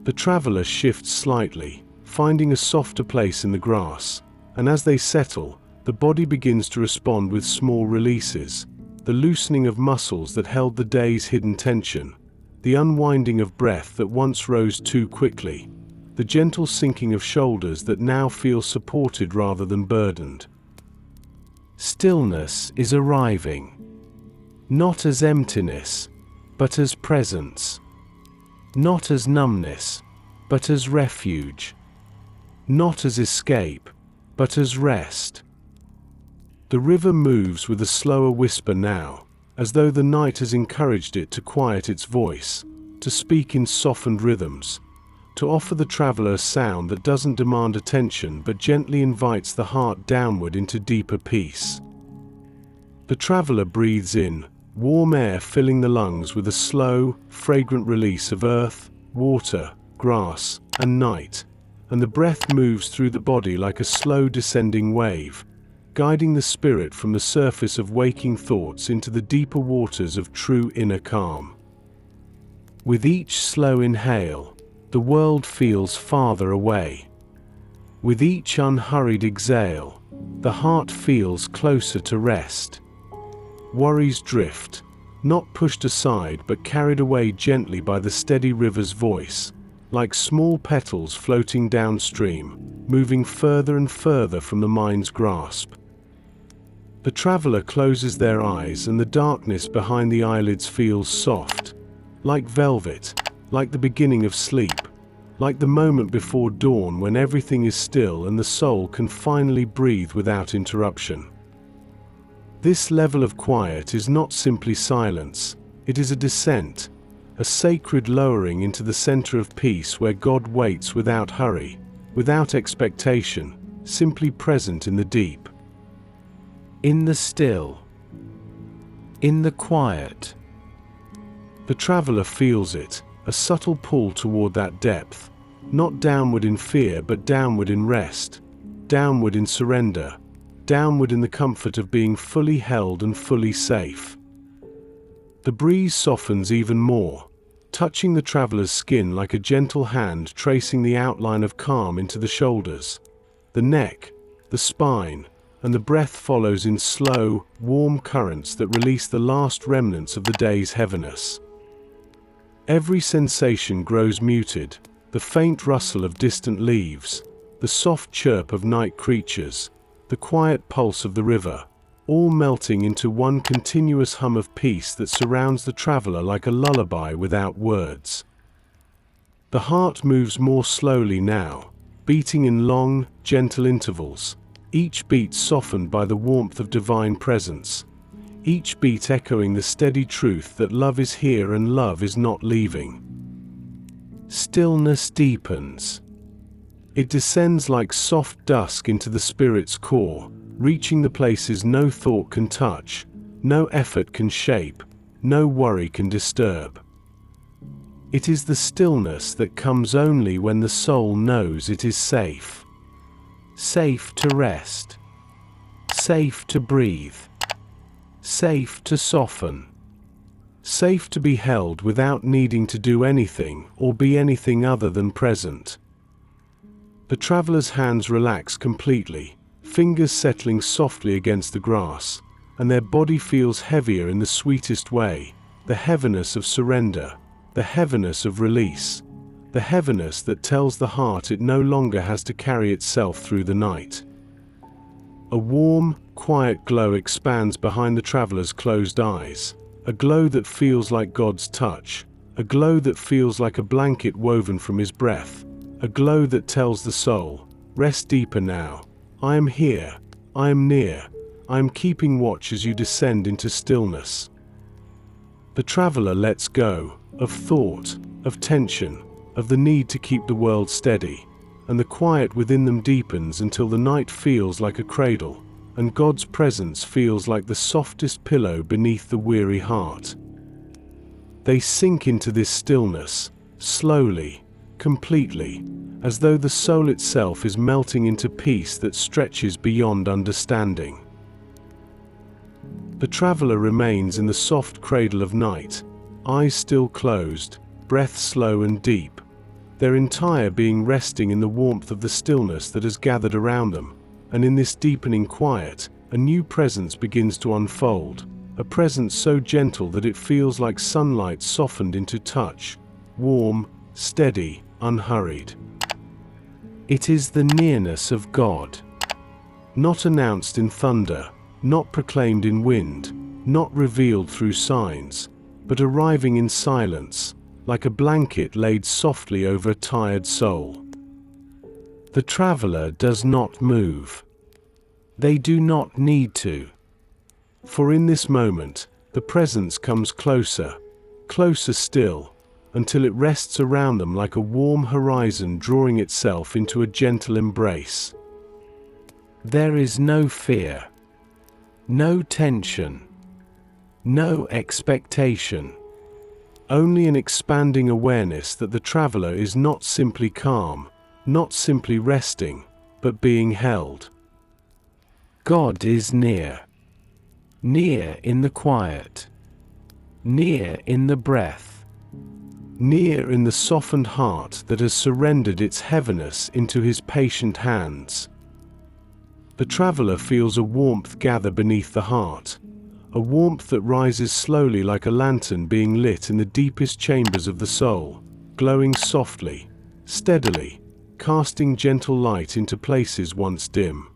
The traveler shifts slightly, finding a softer place in the grass, and as they settle, the body begins to respond with small releases, the loosening of muscles that held the day's hidden tension, the unwinding of breath that once rose too quickly, the gentle sinking of shoulders that now feel supported rather than burdened. Stillness is arriving, not as emptiness, but as presence, not as numbness, but as refuge, not as escape, but as rest. The river moves with a slower whisper now, as though the night has encouraged it to quiet its voice, to speak in softened rhythms, to offer the traveler a sound that doesn't demand attention but gently invites the heart downward into deeper peace. The traveler breathes in, warm air filling the lungs with a slow, fragrant release of earth, water, grass, and night, and the breath moves through the body like a slow descending wave, guiding the spirit from the surface of waking thoughts into the deeper waters of true inner calm. With each slow inhale, the world feels farther away. With each unhurried exhale, the heart feels closer to rest. Worries drift, not pushed aside but carried away gently by the steady river's voice, like small petals floating downstream, moving further and further from the mind's grasp. The traveler closes their eyes and the darkness behind the eyelids feels soft, like velvet, like the beginning of sleep, like the moment before dawn when everything is still and the soul can finally breathe without interruption. This level of quiet is not simply silence, it is a descent, a sacred lowering into the center of peace where God waits without hurry, without expectation, simply present in the deep. In the still. In the quiet. The traveler feels it, a subtle pull toward that depth, not downward in fear but downward in rest, downward in surrender, downward in the comfort of being fully held and fully safe. The breeze softens even more, touching the traveler's skin like a gentle hand tracing the outline of calm into the shoulders, the neck, the spine, and the breath follows in slow, warm currents that release the last remnants of the day's heaviness. Every sensation grows muted, the faint rustle of distant leaves, the soft chirp of night creatures, the quiet pulse of the river, all melting into one continuous hum of peace that surrounds the traveler like a lullaby without words. The heart moves more slowly now, beating in long, gentle intervals, each beat softened by the warmth of divine presence, each beat echoing the steady truth that love is here and love is not leaving. Stillness deepens. It descends like soft dusk into the spirit's core, reaching the places no thought can touch, no effort can shape, no worry can disturb. It is the stillness that comes only when the soul knows it is safe. Safe to rest. Safe to breathe. Safe to soften. Safe to be held without needing to do anything or be anything other than present. The traveler's hands relax completely, fingers settling softly against the grass, and their body feels heavier in the sweetest way, the heaviness of surrender, the heaviness of release, the heaviness that tells the heart it no longer has to carry itself through the night. A warm, quiet glow expands behind the traveler's closed eyes, a glow that feels like God's touch, a glow that feels like a blanket woven from His breath, a glow that tells the soul, rest deeper now, I am here, I am near, I am keeping watch as you descend into stillness. The traveler lets go, of thought, of tension, of the need to keep the world steady, and the quiet within them deepens until the night feels like a cradle, and God's presence feels like the softest pillow beneath the weary heart. They sink into this stillness, slowly, completely, as though the soul itself is melting into peace that stretches beyond understanding. The traveler remains in the soft cradle of night, eyes still closed, breath slow and deep, their entire being resting in the warmth of the stillness that has gathered around them, and in this deepening quiet, a new presence begins to unfold, a presence so gentle that it feels like sunlight softened into touch, warm, steady, unhurried. It is the nearness of God. Not announced in thunder, not proclaimed in wind, not revealed through signs, but arriving in silence, like a blanket laid softly over a tired soul. The traveler does not move. They do not need to. For in this moment, the presence comes closer, closer still, until it rests around them like a warm horizon drawing itself into a gentle embrace. There is no fear, no tension, no expectation. Only an expanding awareness that the traveler is not simply calm, not simply resting, but being held. God is near. Near in the quiet. Near in the breath. Near in the softened heart that has surrendered its heaviness into his patient hands. The traveler feels a warmth gather beneath the heart, a warmth that rises slowly like a lantern being lit in the deepest chambers of the soul, glowing softly, steadily, casting gentle light into places once dim.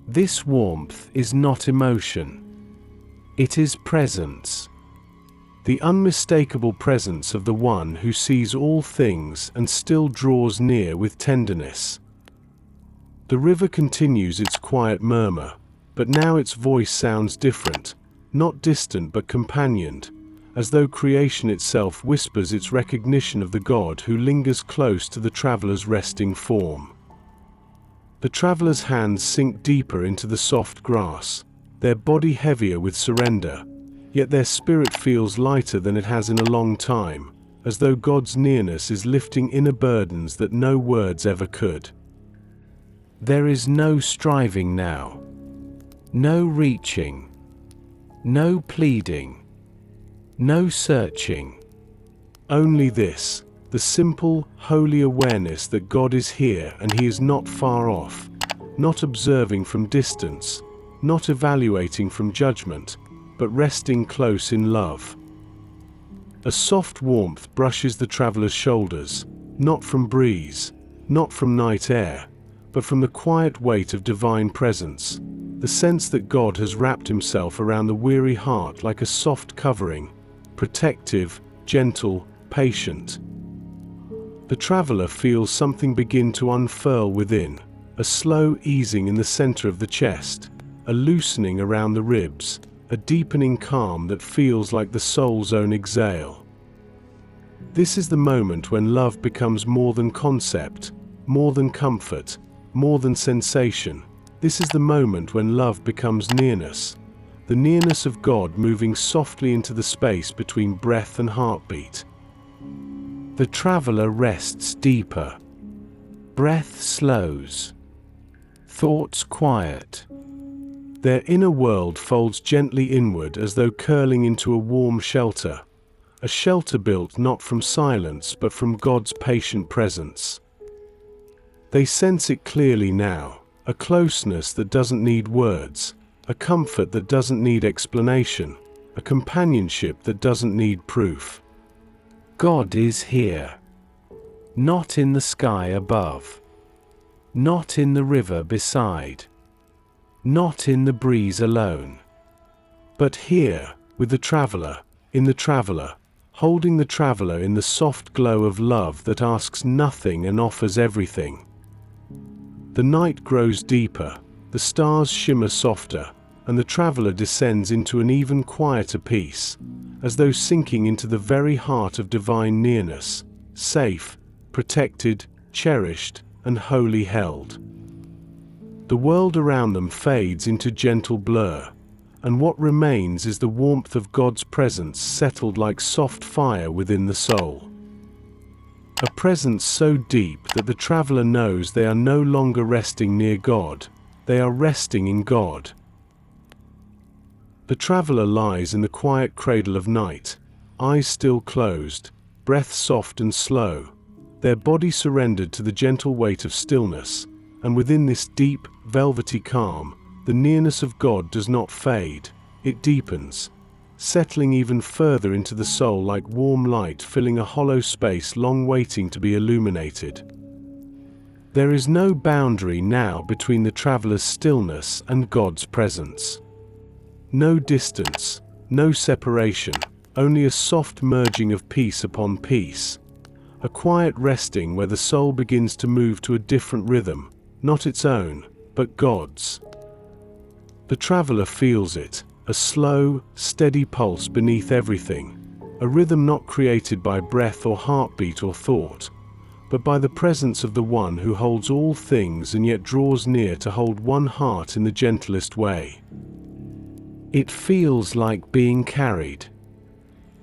This warmth is not emotion. It is presence. The unmistakable presence of the one who sees all things and still draws near with tenderness. The river continues its quiet murmur, but now its voice sounds different, not distant but companioned, as though creation itself whispers its recognition of the God who lingers close to the traveler's resting form. The traveler's hands sink deeper into the soft grass, their body heavier with surrender, yet their spirit feels lighter than it has in a long time, as though God's nearness is lifting inner burdens that no words ever could. There is no striving now, no reaching, no pleading, no searching. Only this, the simple, holy awareness that God is here and he is not far off, not observing from distance, not evaluating from judgment, but resting close in love. A soft warmth brushes the traveler's shoulders, not from breeze, not from night air, but from the quiet weight of divine presence, the sense that God has wrapped himself around the weary heart like a soft covering, protective, gentle, patient. The traveler feels something begin to unfurl within, a slow easing in the center of the chest, a loosening around the ribs, a deepening calm that feels like the soul's own exhale. This is the moment when love becomes more than concept, more than comfort, more than sensation. This is the moment when love becomes nearness, the nearness of God moving softly into the space between breath and heartbeat. The traveler rests deeper. Breath slows. Thoughts quiet. Their inner world folds gently inward as though curling into a warm shelter, a shelter built not from silence but from God's patient presence. They sense it clearly now, a closeness that doesn't need words, a comfort that doesn't need explanation, a companionship that doesn't need proof. God is here. Not in the sky above. Not in the river beside. Not in the breeze alone. But here, with the traveler, in the traveler, holding the traveler in the soft glow of love that asks nothing and offers everything. The night grows deeper, the stars shimmer softer, and the traveler descends into an even quieter peace, as though sinking into the very heart of divine nearness, safe, protected, cherished, and wholly held. The world around them fades into gentle blur, and what remains is the warmth of God's presence settled like soft fire within the soul. A presence so deep that the traveler knows they are no longer resting near God, they are resting in God. The traveler lies in the quiet cradle of night, eyes still closed, breath soft and slow, their body surrendered to the gentle weight of stillness, and within this deep, velvety calm, the nearness of God does not fade, it deepens, settling even further into the soul like warm light filling a hollow space long waiting to be illuminated. There is no boundary now between the traveler's stillness and God's presence. No distance, no separation, only a soft merging of peace upon peace, a quiet resting where the soul begins to move to a different rhythm, not its own, but God's. The traveler feels it, a slow, steady pulse beneath everything, a rhythm not created by breath or heartbeat or thought, but by the presence of the one who holds all things and yet draws near to hold one heart in the gentlest way. It feels like being carried,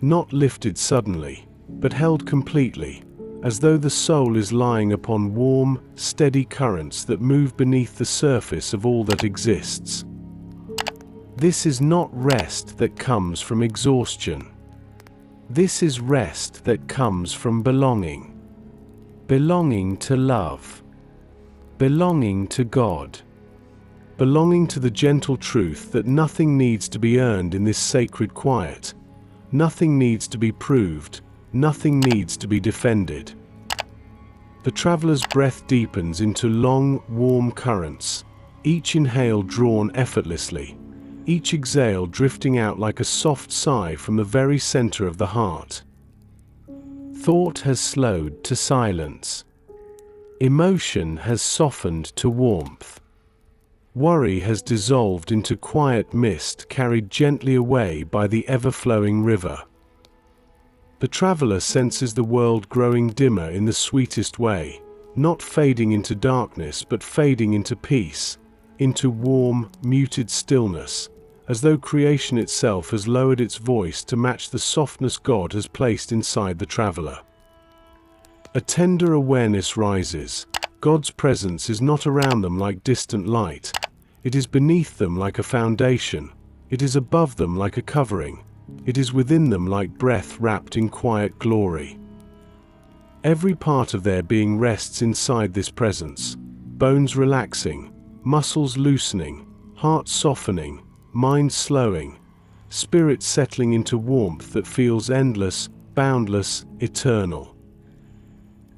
not lifted suddenly, but held completely, as though the soul is lying upon warm, steady currents that move beneath the surface of all that exists. This is not rest that comes from exhaustion. This is rest that comes from belonging. Belonging to love. Belonging to God. Belonging to the gentle truth that nothing needs to be earned in this sacred quiet. Nothing needs to be proved. Nothing needs to be defended. The traveler's breath deepens into long, warm currents, each inhale drawn effortlessly, each exhale drifting out like a soft sigh from the very center of the heart. Thought has slowed to silence. Emotion has softened to warmth. Worry has dissolved into quiet mist carried gently away by the ever-flowing river. The traveler senses the world growing dimmer in the sweetest way, not fading into darkness but fading into peace, into warm, muted stillness, as though creation itself has lowered its voice to match the softness God has placed inside the traveler. A tender awareness rises. God's presence is not around them like distant light. It is beneath them like a foundation. It is above them like a covering. It is within them like breath wrapped in quiet glory. Every part of their being rests inside this presence, bones relaxing, muscles loosening, heart softening, mind slowing, spirit settling into warmth that feels endless, boundless, eternal.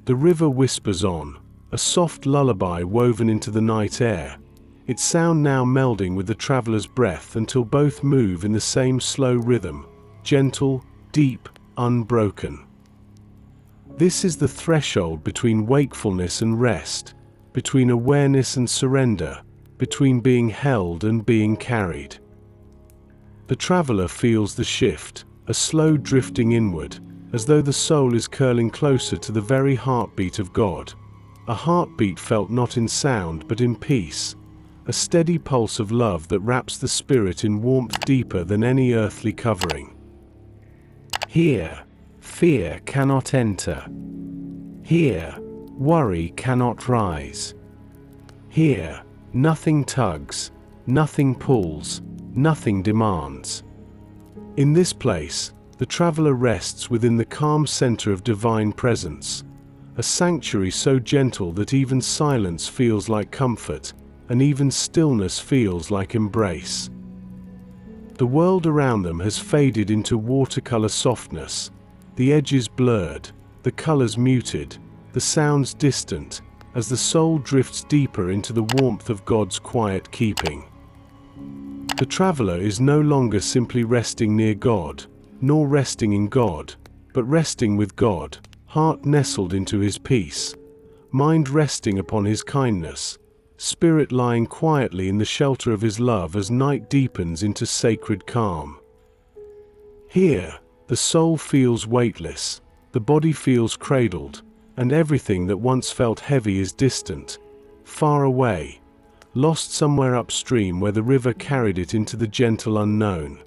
The river whispers on, a soft lullaby woven into the night air, its sound now melding with the traveler's breath until both move in the same slow rhythm, gentle, deep, unbroken. This is the threshold between wakefulness and rest, between awareness and surrender, between being held and being carried. The traveler feels the shift, a slow drifting inward, as though the soul is curling closer to the very heartbeat of God, a heartbeat felt not in sound but in peace, a steady pulse of love that wraps the spirit in warmth deeper than any earthly covering. Here, fear cannot enter. Here, worry cannot rise. Here, nothing tugs, nothing pulls, nothing demands. In this place, the traveler rests within the calm center of divine presence, a sanctuary so gentle that even silence feels like comfort, and even stillness feels like embrace. The world around them has faded into watercolor softness, the edges blurred, the colors muted, the sounds distant, as the soul drifts deeper into the warmth of God's quiet keeping. The traveler is no longer simply resting near God, nor resting in God, but resting with God, heart nestled into His peace, mind resting upon His kindness, spirit lying quietly in the shelter of His love as night deepens into sacred calm. Here, the soul feels weightless, the body feels cradled, and everything that once felt heavy is distant, far away, lost somewhere upstream where the river carried it into the gentle unknown.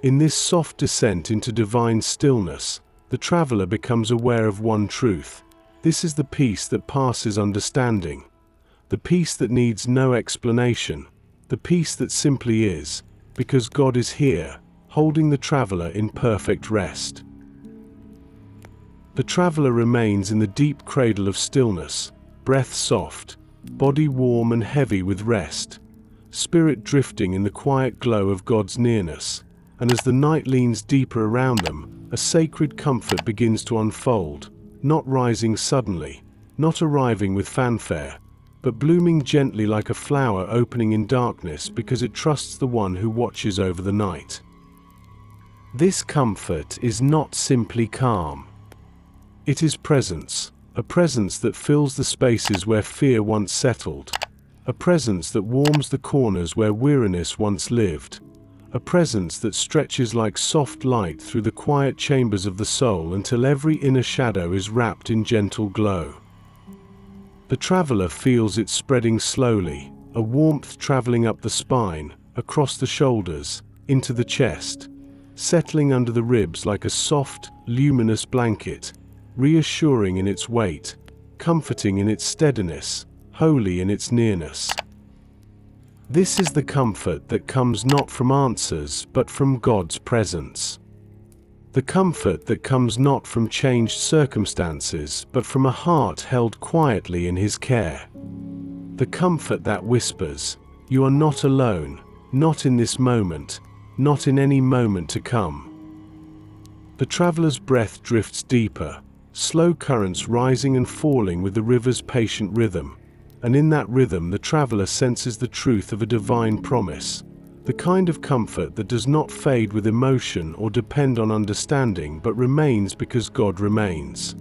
In this soft descent into divine stillness, the traveler becomes aware of one truth. This is the peace that passes understanding, the peace that needs no explanation, the peace that simply is, because God is here, holding the traveler in perfect rest. The traveler remains in the deep cradle of stillness, breath soft, body warm and heavy with rest, spirit drifting in the quiet glow of God's nearness, and as the night leans deeper around them, a sacred comfort begins to unfold, not rising suddenly, not arriving with fanfare, but blooming gently like a flower opening in darkness because it trusts the one who watches over the night. This comfort is not simply calm. It is presence, a presence that fills the spaces where fear once settled, a presence that warms the corners where weariness once lived, a presence that stretches like soft light through the quiet chambers of the soul until every inner shadow is wrapped in gentle glow. The traveler feels it spreading slowly, a warmth traveling up the spine, across the shoulders, into the chest, settling under the ribs like a soft, luminous blanket, reassuring in its weight, comforting in its steadiness, holy in its nearness. This is the comfort that comes not from answers but from God's presence. The comfort that comes not from changed circumstances but from a heart held quietly in His care. The comfort that whispers, "You are not alone, not in this moment, not in any moment to come." The traveler's breath drifts deeper, slow currents rising and falling with the river's patient rhythm, and in that rhythm the traveler senses the truth of a divine promise, the kind of comfort that does not fade with emotion or depend on understanding but remains because God remains.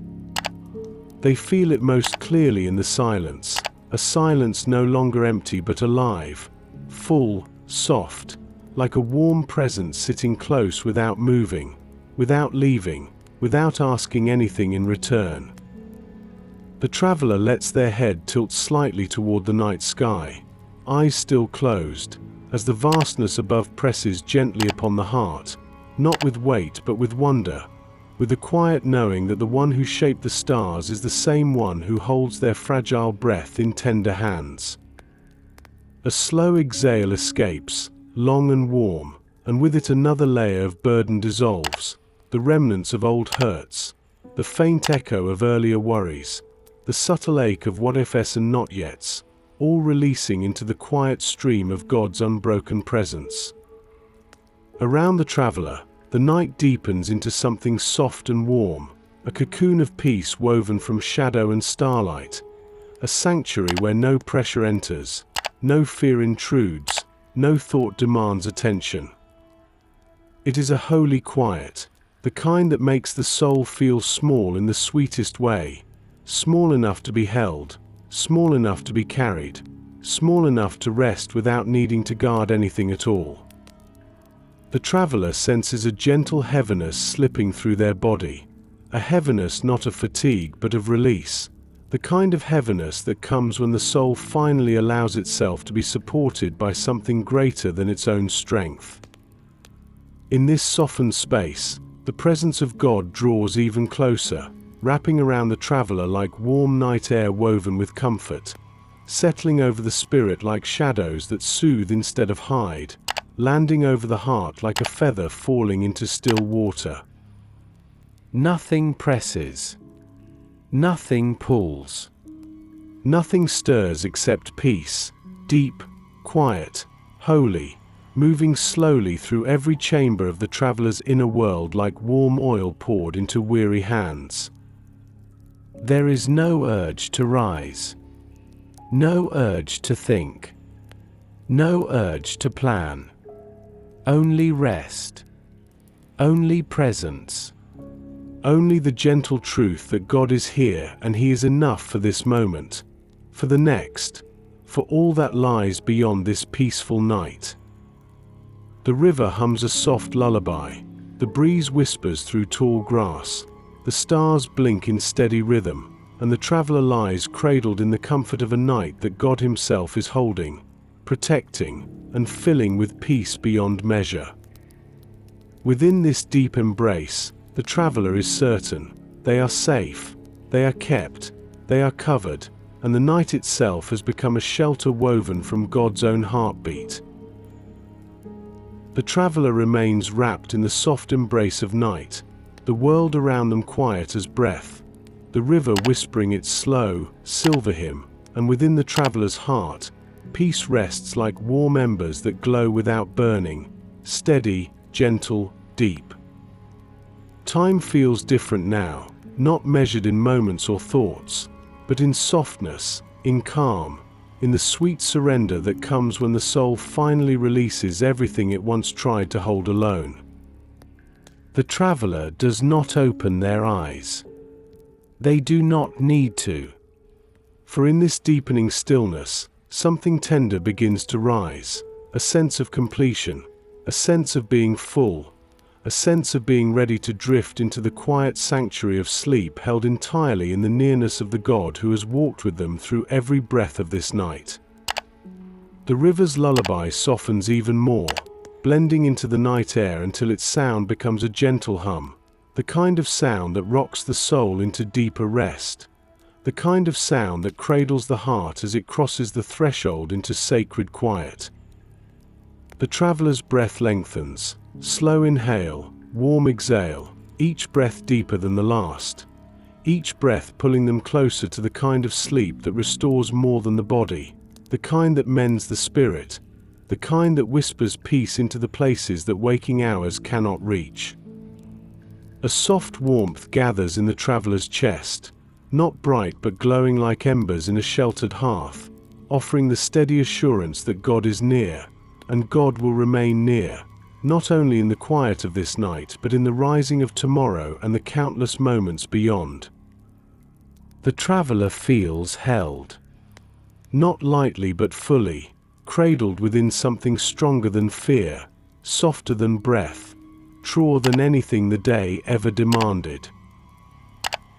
They feel it most clearly in the silence, a silence no longer empty but alive, full, soft, like a warm presence sitting close without moving, without leaving, without asking anything in return. The traveler lets their head tilt slightly toward the night sky, eyes still closed, as the vastness above presses gently upon the heart, not with weight but with wonder, with the quiet knowing that the one who shaped the stars is the same one who holds their fragile breath in tender hands. A slow exhale escapes, long and warm, and with it another layer of burden dissolves, the remnants of old hurts, the faint echo of earlier worries, the subtle ache of what-ifs and not-yets, all releasing into the quiet stream of God's unbroken presence. Around the traveler, the night deepens into something soft and warm, a cocoon of peace woven from shadow and starlight, a sanctuary where no pressure enters, no fear intrudes, no thought demands attention. It is a holy quiet, the kind that makes the soul feel small in the sweetest way, small enough to be held, small enough to be carried, small enough to rest without needing to guard anything at all. The traveler senses a gentle heaviness slipping through their body, a heaviness not of fatigue but of release, the kind of heaviness that comes when the soul finally allows itself to be supported by something greater than its own strength. In this softened space, the presence of God draws even closer, wrapping around the traveler like warm night air woven with comfort, settling over the spirit like shadows that soothe instead of hide, landing over the heart like a feather falling into still water. Nothing presses. Nothing pulls. Nothing stirs except peace, deep, quiet, holy, moving slowly through every chamber of the traveler's inner world like warm oil poured into weary hands. There is no urge to rise. No urge to think. No urge to plan. Only rest. Only presence. Only the gentle truth that God is here and He is enough for this moment, for the next, for all that lies beyond this peaceful night. The river hums a soft lullaby, the breeze whispers through tall grass, the stars blink in steady rhythm, and the traveler lies cradled in the comfort of a night that God Himself is holding, protecting, and filling with peace beyond measure. Within this deep embrace, the traveler is certain, they are safe, they are kept, they are covered, and the night itself has become a shelter woven from God's own heartbeat. The traveler remains wrapped in the soft embrace of night, the world around them quiet as breath, the river whispering its slow, silver hymn, and within the traveler's heart, peace rests like warm embers that glow without burning, steady, gentle, deep. Time feels different now, not measured in moments or thoughts, but in softness, in calm, in the sweet surrender that comes when the soul finally releases everything it once tried to hold alone. The traveler does not open their eyes. They do not need to. For in this deepening stillness, something tender begins to rise, a sense of completion, a sense of being full, a sense of being ready to drift into the quiet sanctuary of sleep held entirely in the nearness of the God who has walked with them through every breath of this night. The river's lullaby softens even more, blending into the night air until its sound becomes a gentle hum, the kind of sound that rocks the soul into deeper rest, the kind of sound that cradles the heart as it crosses the threshold into sacred quiet. The traveler's breath lengthens, slow inhale, warm exhale, each breath deeper than the last, each breath pulling them closer to the kind of sleep that restores more than the body, the kind that mends the spirit, the kind that whispers peace into the places that waking hours cannot reach. A soft warmth gathers in the traveler's chest, not bright but glowing like embers in a sheltered hearth, offering the steady assurance that God is near, and God will remain near, not only in the quiet of this night but in the rising of tomorrow and the countless moments beyond. The traveler feels held. Not lightly but fully, cradled within something stronger than fear, softer than breath, truer than anything the day ever demanded.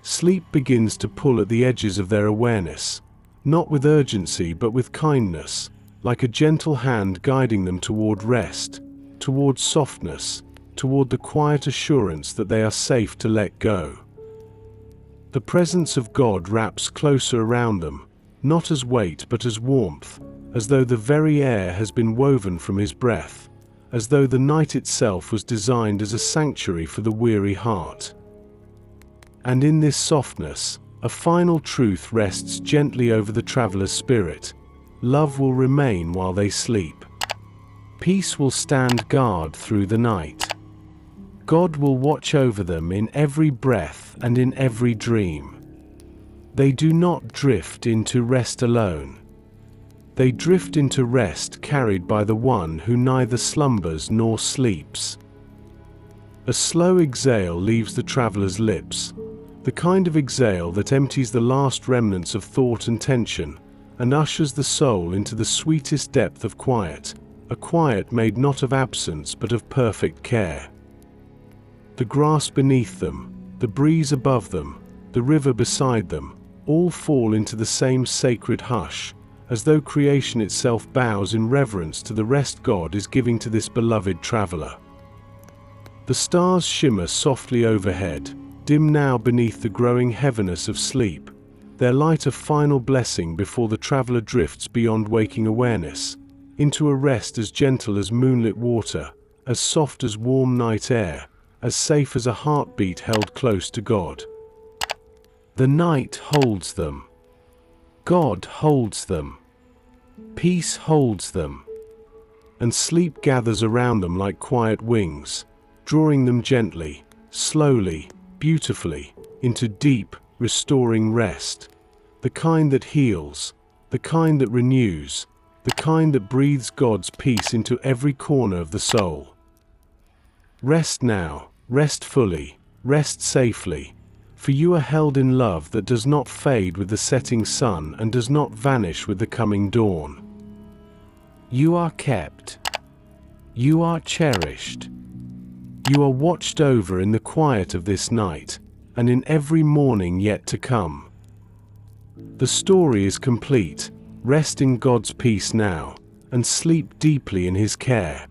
Sleep begins to pull at the edges of their awareness, not with urgency but with kindness, like a gentle hand guiding them toward rest, toward softness, toward the quiet assurance that they are safe to let go. The presence of God wraps closer around them, not as weight but as warmth, as though the very air has been woven from his breath, as though the night itself was designed as a sanctuary for the weary heart. And in this softness, a final truth rests gently over the traveler's spirit. Love will remain while they sleep. Peace will stand guard through the night. God will watch over them in every breath and in every dream. They do not drift into rest alone. They drift into rest carried by the one who neither slumbers nor sleeps. A slow exhale leaves the traveler's lips, the kind of exhale that empties the last remnants of thought and tension, and ushers the soul into the sweetest depth of quiet, a quiet made not of absence but of perfect care. The grass beneath them, the breeze above them, the river beside them, all fall into the same sacred hush, as though creation itself bows in reverence to the rest God is giving to this beloved traveler. The stars shimmer softly overhead, dim now beneath the growing heaviness of sleep, their light a final blessing before the traveler drifts beyond waking awareness, into a rest as gentle as moonlit water, as soft as warm night air, as safe as a heartbeat held close to God. The night holds them. God holds them. Peace holds them. And sleep gathers around them like quiet wings, drawing them gently, slowly, beautifully, into deep, restoring rest, the kind that heals, the kind that renews, the kind that breathes God's peace into every corner of the soul. Rest now, rest fully, rest safely, for you are held in love that does not fade with the setting sun and does not vanish with the coming dawn. You are kept. You are cherished. You are watched over in the quiet of this night, and in every morning yet to come. The story is complete. Rest in God's peace now, and sleep deeply in his care.